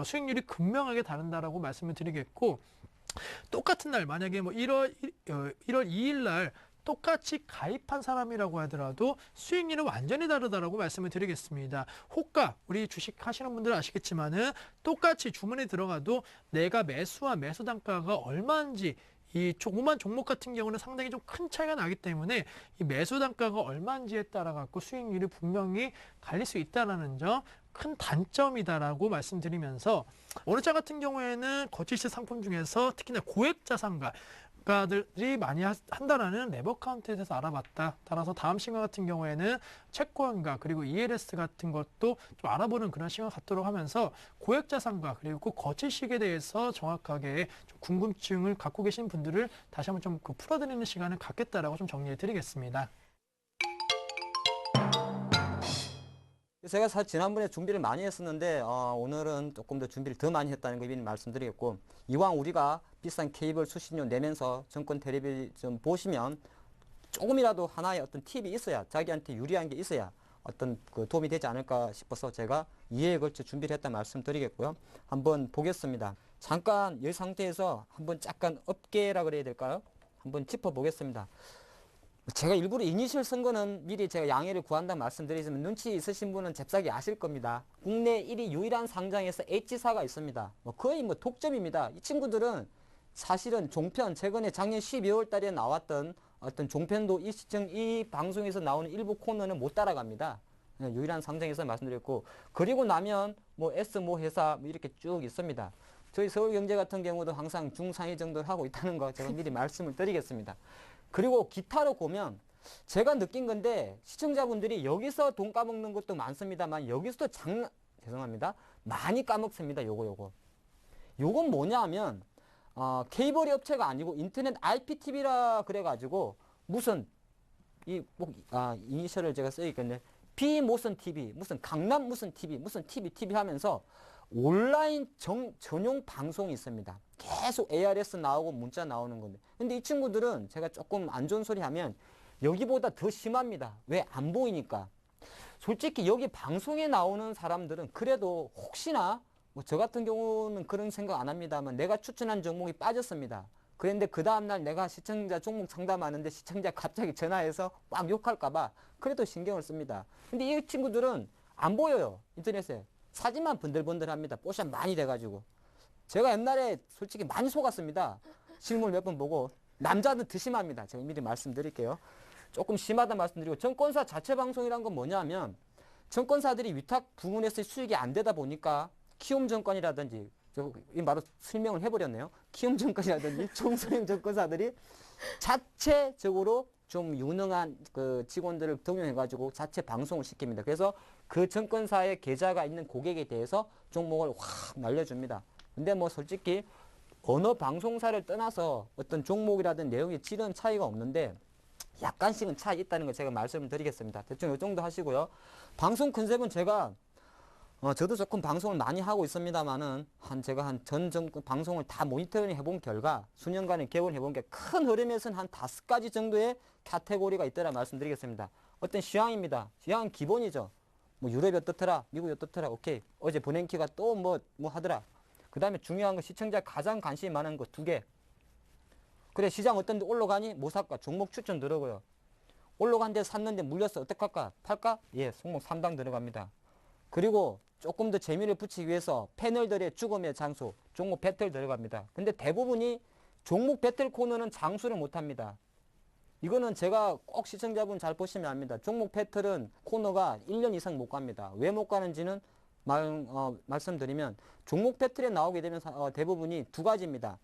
수익률이 극명하게 다른다라고 말씀을 드리겠고, 똑같은 날 만약에 뭐 1월 2일 날 똑같이 가입한 사람이라고 하더라도 수익률은 완전히 다르다라고 말씀을 드리겠습니다. 호가, 우리 주식 하시는 분들 아시겠지만은 똑같이 주문에 들어가도 내가 매수와 매수 단가가 얼마인지, 이 조그만 종목 같은 경우는 상당히 좀 큰 차이가 나기 때문에 이 매수 단가가 얼마인지에 따라 갖고 수익률이 분명히 갈릴 수 있다는 점, 큰 단점이다라고 말씀드리면서, 오늘 차 같은 경우에는 거치시 상품 중에서 특히나 고액 자산가 가들이 많이 한다라는 레버 카운트에 대해서 알아봤다. 따라서 다음 시간 같은 경우에는 채권가 그리고 ELS 같은 것도 좀 알아보는 그런 시간 갖도록 하면서, 고액 자산가 그리고 거치식에 대해서 정확하게 좀 궁금증을 갖고 계신 분들을 다시 한번 좀 풀어드리는 시간을 갖겠다라고 좀 정리해 드리겠습니다. 제가 사실 지난번에 준비를 많이 했었는데 오늘은 조금 더 준비를 더 많이 했다는 걸 미리 말씀드리겠고, 이왕 우리가 비싼 케이블 수신료 내면서 정권 텔레비전 보시면 조금이라도 하나의 어떤 팁이 있어야, 자기한테 유리한 게 있어야 어떤 그 도움이 되지 않을까 싶어서 제가 2회에 걸쳐 준비를 했다 말씀드리겠고요. 한번 보겠습니다. 잠깐 이 상태에서 한번 잠깐 업계라 그래야 될까요? 한번 짚어보겠습니다. 제가 일부러 이니셜 쓴 거는 미리 제가 양해를 구한다 말씀드리지만, 눈치 있으신 분은 잽싸게 아실 겁니다. 국내 1위 유일한 상장에서 H사가 있습니다. 거의 뭐 독점입니다. 이 친구들은 사실은 종편, 최근에 작년 12월 달에 나왔던 어떤 종편도 이 방송에서 나오는 일부 코너는 못 따라갑니다. 유일한 상장에서 말씀드렸고, 그리고 나면 뭐 S모 회사 뭐 이렇게 쭉 있습니다. 저희 서울경제 같은 경우도 항상 중상위 정도를 하고 있다는 거 제가 미리 말씀을 드리겠습니다. 그리고 기타로 보면 제가 느낀 건데, 시청자분들이 여기서 돈 까먹는 것도 많습니다만 여기서도 죄송합니다, 많이 까먹습니다. 요건 뭐냐 하면 케이블 업체가 아니고 인터넷 IPTV라 그래가지고 무슨 이니셜을 제가 써야겠네. B 무슨 TV, 무슨 강남 무슨 TV, 무슨 TV 하면서 온라인 전용 방송이 있습니다. 계속 ARS 나오고 문자 나오는 건데, 근데 이 친구들은 제가 조금 안 좋은 소리 하면 여기보다 더 심합니다. 왜? 안 보이니까. 솔직히 여기 방송에 나오는 사람들은 그래도 혹시나 뭐 저 같은 경우는 그런 생각 안 합니다만, 내가 추천한 종목이 빠졌습니다. 그런데 그 다음날 내가 시청자 종목 상담하는데 시청자 갑자기 전화해서 막 욕할까봐 그래도 신경을 씁니다. 근데 이 친구들은 안 보여요. 인터넷에 사진만 번들번들합니다. 뽀샵 많이 돼가지고. 제가 옛날에 솔직히 많이 속았습니다. 실물 몇 번 보고. 남자는 더 심합니다. 제가 미리 말씀드릴게요. 조금 심하다 말씀드리고, 정권사 자체 방송이란 건 뭐냐면, 정권사들이 위탁 부문에서 수익이 안 되다 보니까 키움증권이라든지, 바로 설명을 해버렸네요. 키움증권이라든지 중소형 정권사들이 자체적으로 좀 유능한 그 직원들을 등용해가지고 자체 방송을 시킵니다. 그래서 그 증권사의 계좌가 있는 고객에 대해서 종목을 확 날려줍니다. 근데 뭐 솔직히 어느 방송사를 떠나서 어떤 종목이라든 내용의 질은 차이가 없는데 약간씩은 차이 있다는 걸 제가 말씀을 드리겠습니다. 대충 이 정도 하시고요. 방송 컨셉은 제가 저도 조금 방송을 많이 하고 있습니다만은 제가 전 정권 방송을 다 모니터링 해본 결과, 수년간의 개원해 본 게 큰 흐름에서는 한 5가지 정도의 카테고리가 있더라 말씀드리겠습니다. 어떤 시황입니다. 시황은 기본이죠. 뭐 유럽이 어떻더라, 미국이 어떻더라, 오케이. 어제 버냉키가 또 뭐 하더라. 그 다음에 중요한 건 시청자 가장 관심이 많은 거 2개. 그래 시장 어떤 데 올라가니? 뭐 살까? 종목 추천 들어가요. 올라간 데 샀는데 물렸어. 어떡할까? 팔까? 예, 종목 3당 들어갑니다. 그리고 조금 더 재미를 붙이기 위해서 패널들의 죽음의 장소, 종목 배틀 들어갑니다. 근데 대부분이 종목 배틀 코너는 장수를 못합니다. 이거는 제가 꼭 시청자분 잘 보시면 압니다. 종목 배틀은 코너가 1년 이상 못 갑니다. 왜 못 가는지는 말씀드리면 종목 배틀에 나오게 되면 대부분이 두 가지입니다.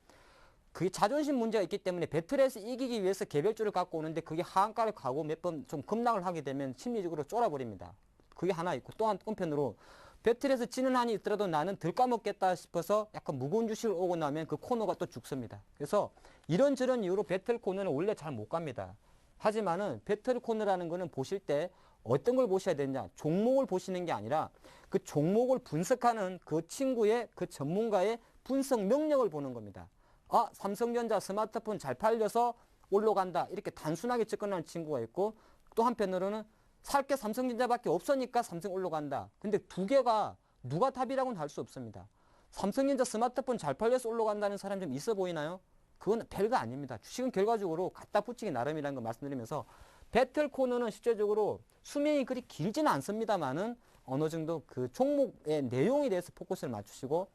그게 자존심 문제가 있기 때문에 배틀에서 이기기 위해서 개별주를 갖고 오는데 그게 하한가를 가고 몇 번 좀 급락을 하게 되면 심리적으로 쫄아버립니다. 그게 하나 있고 또 한편으로 배틀에서 지는 한이 있더라도 나는 덜 까먹겠다 싶어서 약간 무거운 주식을 오고 나면 그 코너가 또 죽습니다. 그래서 이런저런 이유로 배틀 코너는 원래 잘 못 갑니다. 하지만은 배틀 코너라는 거는 보실 때 어떤 걸 보셔야 되느냐, 종목을 보시는 게 아니라 그 종목을 분석하는 그 친구의 그 전문가의 분석 능력을 보는 겁니다. 아, 삼성전자 스마트폰 잘 팔려서 올라간다. 이렇게 단순하게 접근하는 친구가 있고 또 한편으로는 살 게 삼성전자밖에 없으니까 삼성 올라간다. 근데 두 개가 누가 답이라고는 할 수 없습니다. 삼성전자 스마트폰 잘 팔려서 올라간다는 사람 좀 있어 보이나요? 그건 별거 아닙니다. 주식은 결과적으로 갖다 붙이기 나름이라는 거 말씀드리면서 배틀 코너는 실제적으로 수명이 그리 길지는 않습니다만은 어느 정도 그 종목의 내용에 대해서 포커스를 맞추시고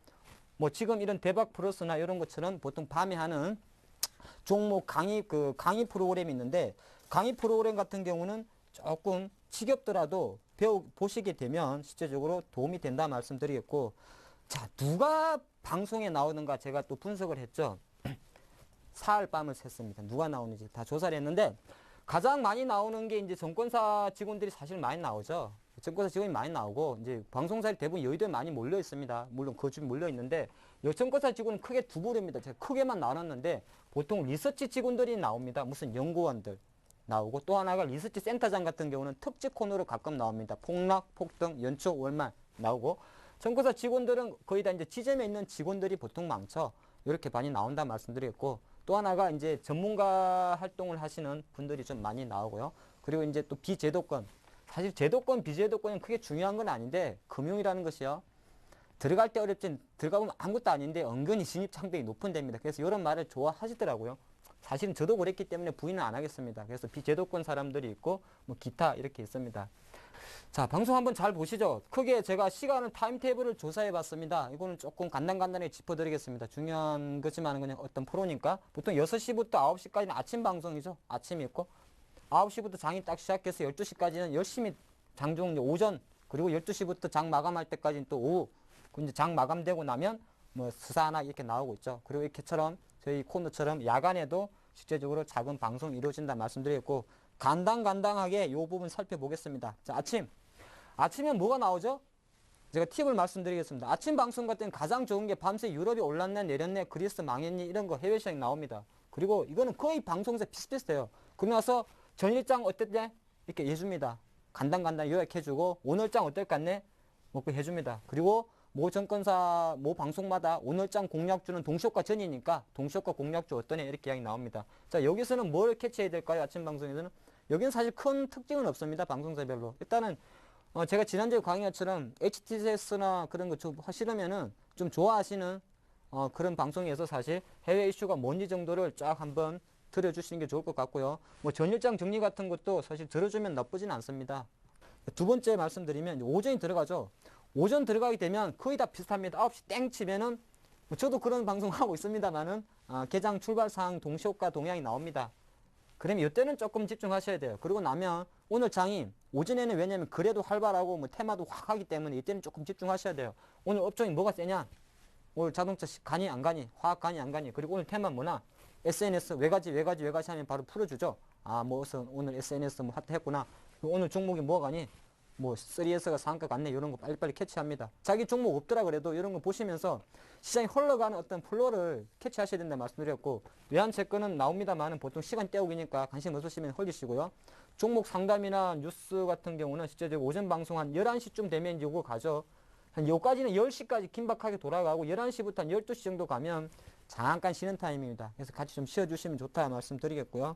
뭐 지금 이런 대박 플러스나 이런 것처럼 보통 밤에 하는 종목 강의 프로그램이 있는데 강의 프로그램 같은 경우는 조금 지겹더라도 보시게 되면 실제적으로 도움이 된다 말씀드리겠고, 자, 누가 방송에 나오는가 제가 또 분석을 했죠. 사흘 밤을 샜습니다. 누가 나오는지 다 조사를 했는데 가장 많이 나오는 게 이제 증권사 직원들이 사실 많이 나오죠. 증권사 직원이 많이 나오고 이제 방송사에 대부분 여의도에 많이 몰려 있습니다. 물론 그 주변 몰려 있는데 증권사 직원은 크게 두 부류입니다. 제가 크게만 나눴는데 보통 리서치 직원들이 나옵니다. 무슨 연구원들 나오고 또 하나가 리서치 센터장 같은 경우는 특집 코너로 가끔 나옵니다. 폭락, 폭등, 연초, 월말 나오고 증권사 직원들은 거의 다 이제 지점에 있는 직원들이 보통 많죠. 이렇게 많이 나온다 말씀드렸고 또 하나가 이제 전문가 활동을 하시는 분들이 좀 많이 나오고요. 그리고 이제 또 비제도권. 사실 제도권, 비제도권은 크게 중요한 건 아닌데 금융이라는 것이요. 들어갈 때 어렵진 들어가보면 아무것도 아닌데 은근히 진입 장벽이 높은 데입니다. 그래서 이런 말을 좋아하시더라고요. 사실은 저도 그랬기 때문에 부인은 안 하겠습니다. 그래서 비제도권 사람들이 있고 뭐 기타 이렇게 있습니다. 자, 방송 한번 잘 보시죠. 크게 제가 시간을 타임테이블을 조사해 봤습니다. 이거는 조금 간단하게 짚어드리겠습니다. 중요한 거지만 그냥 어떤 프로니까 보통 6시부터 9시까지는 아침 방송이죠. 아침이 있고 9시부터 장이 딱 시작해서 12시까지는 열심히 장중 오전 그리고 12시부터 장 마감할 때까지는 또 오후 이제 장 마감되고 나면 뭐 스사나 이렇게 나오고 있죠. 그리고 이렇게처럼 저희 코너처럼 야간에도 실제적으로 작은 방송이 이루어진다 말씀드렸고 간당간당하게 이 부분 살펴보겠습니다. 자, 아침에 뭐가 나오죠? 제가 팁을 말씀드리겠습니다. 아침 방송 같은 가장 좋은 게 밤새 유럽이 올랐네 내렸네 그리스 망했니 이런 거 해외 시장이 나옵니다. 그리고 이거는 거의 방송사 비슷비슷해요. 그러고 나서 전일장 어땠냐? 이렇게 해줍니다. 간단간단 요약해주고 오늘장 어떨 것 같네? 먹고 해줍니다. 그리고 모 증권사, 모 방송마다 오늘장 공략주는 동시효과 전이니까 동시효과 공략주 어떠냐 이렇게 이야기 나옵니다. 자, 여기서는 뭘 캐치해야 될까요? 아침 방송에서는? 여기는 사실 큰 특징은 없습니다. 방송사별로. 일단은 제가 지난주에 강의처럼 HTS나 그런 거 좀 하시려면은 좀 좋아하시는 그런 방송에서 사실 해외 이슈가 뭔지 정도를 쫙 한번 들어주시는 게 좋을 것 같고요. 뭐 전일장 정리 같은 것도 사실 들어주면 나쁘진 않습니다. 두 번째 말씀드리면 오전이 들어가죠. 오전 들어가게 되면 거의 다 비슷합니다. 9시 땡 치면은 뭐 저도 그런 방송 하고 있습니다만은 개장 출발사항 동시효과 동향이 나옵니다. 그러면 이때는 조금 집중하셔야 돼요. 그리고 나면 오늘 장이 오전에는 왜냐면 그래도 활발하고 뭐 테마도 확 하기 때문에 이때는 조금 집중하셔야 돼요. 오늘 업종이 뭐가 세냐? 오늘 자동차 가니 안 가니? 화학 가니 안 가니? 그리고 오늘 테마 뭐나? SNS 외가지 하면 바로 풀어주죠. 무슨 오늘 SNS 뭐 핫했구나. 오늘 종목이 뭐가 가니? 뭐 3S가 상가 갔네 이런 거 빨리빨리 캐치합니다. 자기 종목 없더라 그래도 이런 거 보시면서 시장이 흘러가는 어떤 플로를 캐치하셔야 된다 말씀드렸고 외환채권은 나옵니다만은 보통 시간 때우기니까 관심 없으시면 헐리시고요. 종목 상담이나 뉴스 같은 경우는 실제적으로 오전 방송 한 11시쯤 되면 이거 가죠. 한 요까지는 10시까지 긴박하게 돌아가고 11시부터 한 12시 정도 가면 잠깐 쉬는 타임입니다. 그래서 같이 좀 쉬어주시면 좋다 말씀드리겠고요.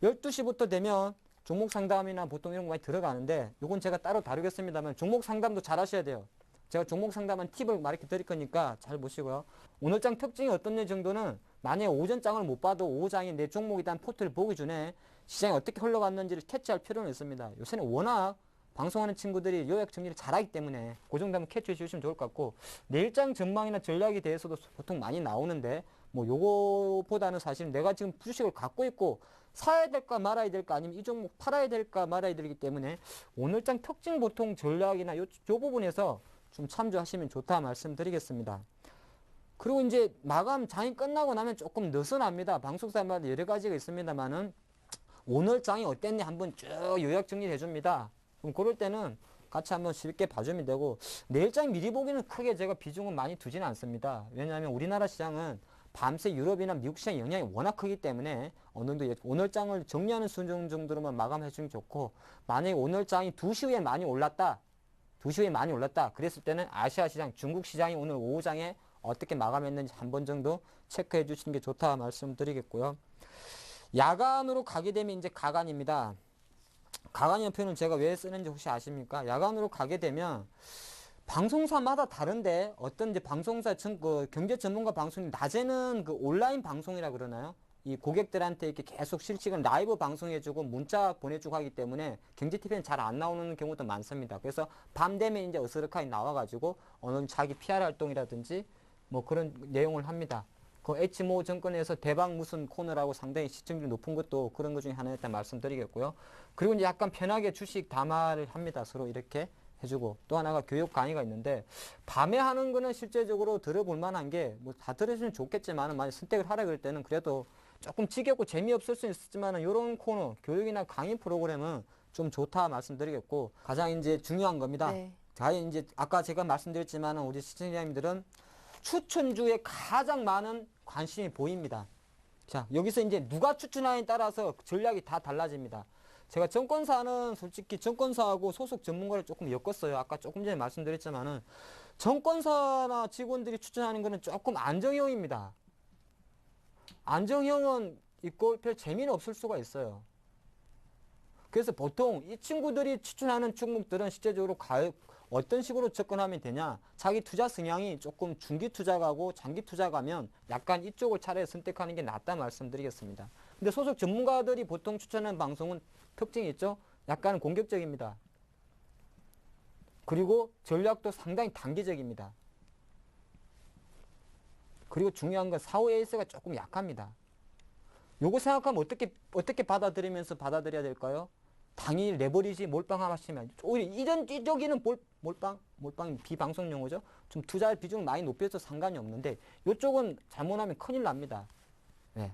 12시부터 되면 종목 상담이나 보통 이런 거 많이 들어가는데 요건 제가 따로 다루겠습니다만 종목 상담도 잘 하셔야 돼요. 제가 종목 상담한 팁을 이렇게 드릴 거니까 잘 보시고요. 오늘장 특징이 어떤 정도는 만약에 오전장을 못 봐도 오후장에 내 종목에 대한 포트를 보기 전에 시장이 어떻게 흘러갔는지를 캐치할 필요는 있습니다. 요새는 워낙 방송하는 친구들이 요약 정리를 잘하기 때문에 그 정도 한번 캐치해 주시면 좋을 것 같고, 내일장 전망이나 전략에 대해서도 보통 많이 나오는데 뭐 요거보다는 사실 내가 지금 주식을 갖고 있고 사야 될까 말아야 될까 아니면 이 종목 팔아야 될까 말아야 되기 때문에 오늘장 특징 보통 전략이나 요 부분에서 좀 참조하시면 좋다 말씀드리겠습니다. 그리고 이제 마감 장이 끝나고 나면 조금 느슨합니다. 방송사마다 여러 가지가 있습니다만은 오늘 장이 어땠냐 한번 쭉 요약 정리를 해줍니다. 그럼 그럴 때는 같이 한번 쉽게 봐주면 되고, 내일장 미리 보기는 크게 제가 비중은 많이 두지는 않습니다. 왜냐하면 우리나라 시장은 밤새 유럽이나 미국 시장 영향이 워낙 크기 때문에 어느 정도 오늘장을 정리하는 수준 정도로만 마감해 주면 좋고, 만약에 오늘장이 2시 후에 많이 올랐다. 2시 후에 많이 올랐다. 그랬을 때는 아시아 시장, 중국 시장이 오늘 오후장에 어떻게 마감했는지 한 번 정도 체크해 주시는 게 좋다 말씀드리겠고요. 야간으로 가게 되면 이제 가간입니다. 가간이라는 표현을 제가 왜 쓰는지 혹시 아십니까? 야간으로 가게 되면 방송사마다 다른데 어떤 이제 방송사 그 경제 전문가 방송이 낮에는 그 온라인 방송이라 그러나요? 이 고객들한테 이렇게 계속 실시간 라이브 방송해주고 문자 보내주고 하기 때문에 경제TV는 잘 안 나오는 경우도 많습니다. 그래서 밤 되면 이제 어스르카이 나와가지고 어느 자기 PR 활동이라든지 뭐 그런 내용을 합니다. 그 H모 정권에서 대박 무슨 코너라고 상당히 시청률이 높은 것도 그런 것 중에 하나였다 말씀드리겠고요. 그리고 이제 약간 편하게 주식 담화를 합니다. 서로 이렇게 해주고, 또 하나가 교육 강의가 있는데, 밤에 하는 거는 실제적으로 들어볼 만한 게 뭐 다 들으시면 좋겠지만 만약 선택을 하라 그럴 때는 그래도 조금 지겹고 재미없을 수 있지만 이런 코너 교육이나 강의 프로그램은 좀 좋다 말씀드리겠고, 가장 이제 중요한 겁니다. 네. 자, 이제 아까 제가 말씀드렸지만 우리 시청자님들은 추천주에 가장 많은 관심이 보입니다. 자, 여기서 이제 누가 추천하느냐에 따라서 전략이 다 달라집니다. 제가 증권사는 솔직히 증권사하고 소속 전문가를 조금 엮었어요. 아까 조금 전에 말씀드렸지만은 증권사나 직원들이 추천하는 거는 조금 안정형입니다. 안정형은 있고 별 재미는 없을 수가 있어요. 그래서 보통 이 친구들이 추천하는 종목들은 실제적으로 어떤 식으로 접근하면 되냐, 자기 투자 성향이 조금 중기 투자 가고 장기 투자 가면 약간 이쪽을 차라리 선택하는 게 낫다 말씀드리겠습니다. 근데 소속 전문가들이 보통 추천하는 방송은 특징이 있죠. 약간 공격적입니다. 그리고 전략도 상당히 단기적입니다. 그리고 중요한 건 사후 에이스가 조금 약합니다. 요거 생각하면 어떻게 받아들이면서 받아들여야 될까요? 당일 레버리지 몰빵하시면 오히려 이쪽에는 몰빵 비방송 용어죠. 좀 투자 비중을 많이 높여서 상관이 없는데 이쪽은 잘못하면 큰일 납니다. 네.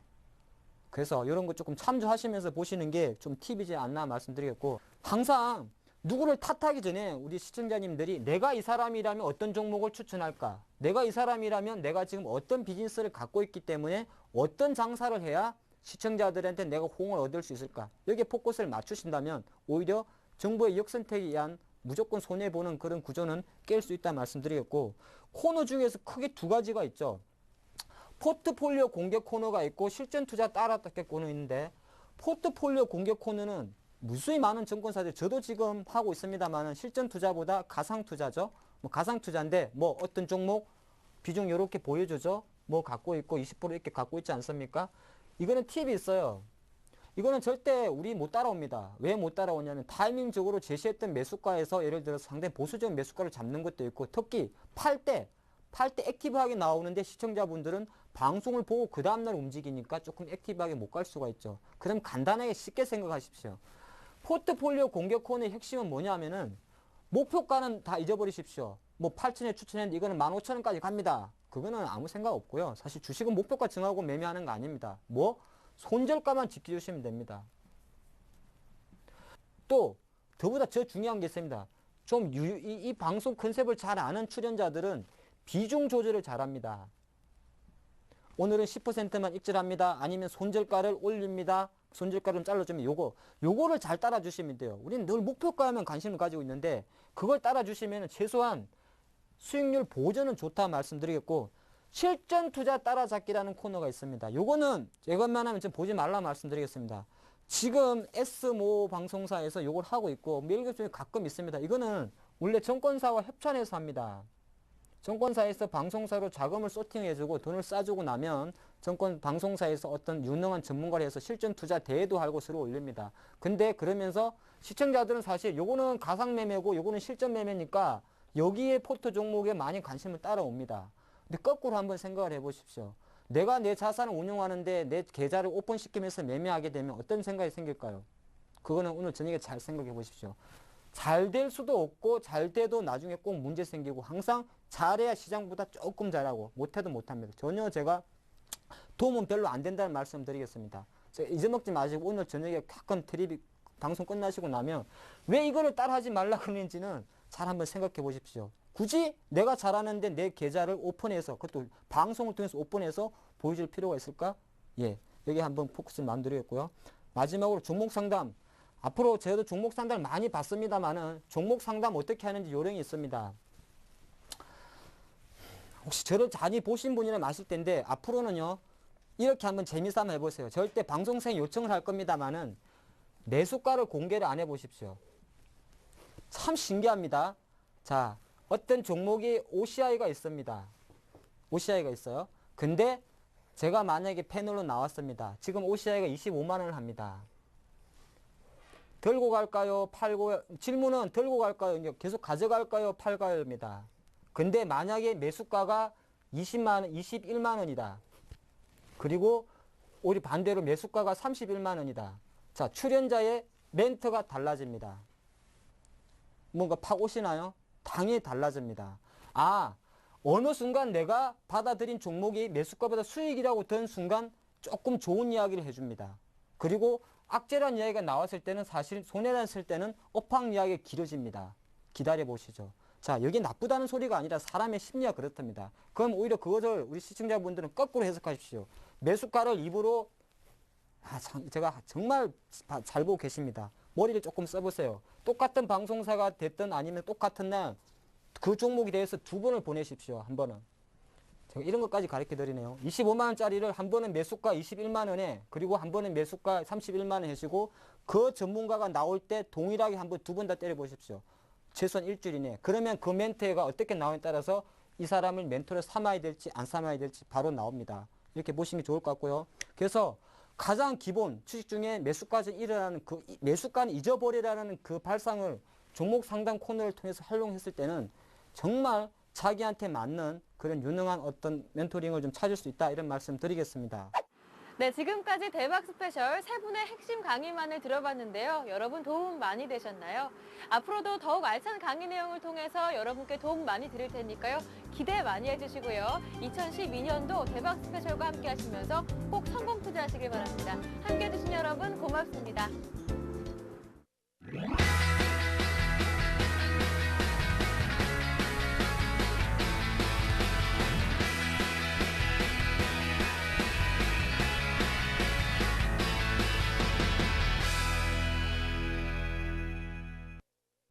그래서 이런 거 조금 참조하시면서 보시는 게 좀 팁이지 않나 말씀드리겠고, 항상 누구를 탓하기 전에 우리 시청자님들이 내가 이 사람이라면 어떤 종목을 추천할까? 내가 이 사람이라면 내가 지금 어떤 비즈니스를 갖고 있기 때문에 어떤 장사를 해야 시청자들한테 내가 호응을 얻을 수 있을까? 여기에 포커스를 맞추신다면 오히려 정부의 역선택에 의한 무조건 손해보는 그런 구조는 깰 수 있다 말씀드리겠고, 코너 중에서 크게 두 가지가 있죠. 포트폴리오 공개 코너가 있고 실전 투자 따라잡기 코너 있는데, 포트폴리오 공개 코너는 무수히 많은 증권사들이, 저도 지금 하고 있습니다만 실전 투자보다 가상 투자죠. 뭐 가상 투자인데 뭐 어떤 종목 비중 이렇게 보여주죠. 뭐 갖고 있고 20% 이렇게 갖고 있지 않습니까? 이거는 팁이 있어요. 이거는 절대 우리 못 따라옵니다. 왜 못 따라오냐면 타이밍적으로 제시했던 매수가에서 예를 들어서 상당히 보수적인 매수가를 잡는 것도 있고, 특히 팔 때 액티브하게 나오는데 시청자분들은 방송을 보고 그 다음날 움직이니까 조금 액티브하게 못 갈 수가 있죠. 그럼 간단하게 쉽게 생각하십시오. 포트폴리오 공개 코너의 핵심은 뭐냐면은 목표가는 다 잊어버리십시오. 뭐 8,000에 추천했는데 이거는 15,000원까지 갑니다. 그거는 아무 생각 없고요. 사실 주식은 목표가 정하고 매매하는 거 아닙니다. 뭐 손절가만 지켜주시면 됩니다. 또 더보다 더 중요한 게 있습니다. 좀 이 방송 컨셉을 잘 아는 출연자들은 비중 조절을 잘합니다. 오늘은 10%만 익절합니다. 아니면 손절가를 올립니다. 손절가를 잘라주면 요거를 잘 따라주시면 돼요. 우리는 늘 목표가에만 관심을 가지고 있는데 그걸 따라주시면 최소한 수익률 보전은 좋다 말씀드리겠고, 실전 투자 따라잡기라는 코너가 있습니다. 요거는 이것만하면 좀 보지 말라 말씀드리겠습니다. 지금 S모 방송사에서 요걸 하고 있고 매일교수에 가끔 있습니다. 이거는 원래 증권사와 협찬해서 합니다. 증권사에서 방송사로 자금을 소팅해주고 돈을 싸주고 나면 증권 방송사에서 어떤 유능한 전문가를 해서 실전 투자 대회도 하고 서로 올립니다. 근데 그러면서 시청자들은 사실 요거는 가상 매매고 요거는 실전 매매니까 여기에 포트 종목에 많이 관심을 따라옵니다. 근데 거꾸로 한번 생각을 해보십시오. 내가 내 자산을 운용하는데 내 계좌를 오픈시키면서 매매하게 되면 어떤 생각이 생길까요? 그거는 오늘 저녁에 잘 생각해 보십시오. 잘 될 수도 없고 잘 돼도 나중에 꼭 문제 생기고 항상 잘해야 시장보다 조금 잘하고 못해도 못합니다. 전혀 제가 도움은 별로 안 된다는 말씀 드리겠습니다. 잊어먹지 마시고 오늘 저녁에 가끔 텔레비 방송 끝나시고 나면 왜 이거를 따라하지 말라 그러는지는 잘 한번 생각해 보십시오. 굳이 내가 잘하는데 내 계좌를 오픈해서 그것도 방송을 통해서 오픈해서 보여줄 필요가 있을까? 예, 여기 한번 포커스를 만들겠고요. 마지막으로 종목 상담. 앞으로 저도 종목 상담을 많이 받습니다만은 종목 상담 어떻게 하는지 요령이 있습니다. 혹시 저를 많이 보신 분이라면 아실 텐데 앞으로는요 이렇게 한번 재미삼아 해보세요. 절대 방송사에 요청을 할 겁니다만은 매수가를 공개를 안 해보십시오. 참 신기합니다. 자, 어떤 종목이 OCI가 있습니다. OCI가 있어요. 근데 제가 만약에 패널로 나왔습니다. 지금 OCI가 25만 원을 합니다. 들고 갈까요? 팔고, 질문은 들고 갈까요? 계속 가져갈까요? 팔까요?입니다. 근데 만약에 매수가가 20만 원, 21만 원이다. 그리고 우리 반대로 매수가가 31만 원이다. 자, 출연자의 멘트가 달라집니다. 뭔가 파고시나요? 당연히 달라집니다. 아, 어느 순간 내가 받아들인 종목이 매수가보다 수익이라고 든 순간 조금 좋은 이야기를 해줍니다. 그리고 악재란 이야기가 나왔을 때는 사실 손해났을 때는 업황 이야기가 길어집니다. 기다려 보시죠. 자, 여기 나쁘다는 소리가 아니라 사람의 심리가 그렇답니다. 그럼 오히려 그것을 우리 시청자분들은 거꾸로 해석하십시오. 매수가를 입으로 제가 정말 잘 보고 계십니다. 머리를 조금 써보세요. 똑같은 방송사가 됐든 아니면 똑같은 날 그 종목에 대해서 두 번을 보내십시오. 한 번은. 제가 이런 것까지 가르쳐 드리네요. 25만 원짜리를 한 번은 매수가 21만 원에 그리고 한 번은 매수가 31만 원 하시고 그 전문가가 나올 때 동일하게 한 번 두 번 다 때려 보십시오. 최소한 일주일 이내. 그러면 그 멘트가 어떻게 나오냐에 따라서 이 사람을 멘토로 삼아야 될지 안 삼아야 될지 바로 나옵니다. 이렇게 보시면 좋을 것 같고요. 그래서 가장 기본 주식 중에 매수가는 일어나는 그 매수가는 잊어버리라는 그 발상을 종목 상담 코너를 통해서 활용했을 때는 정말 자기한테 맞는 그런 유능한 어떤 멘토링을 좀 찾을 수 있다 이런 말씀 드리겠습니다. 네, 지금까지 대박 스페셜 세 분의 핵심 강의만을 들어봤는데요. 여러분 도움 많이 되셨나요? 앞으로도 더욱 알찬 강의 내용을 통해서 여러분께 도움 많이 드릴 테니까요. 기대 많이 해주시고요. 2012년도 대박 스페셜과 함께 하시면서 꼭 성공 투자하시길 바랍니다. 함께 해주신 여러분 고맙습니다.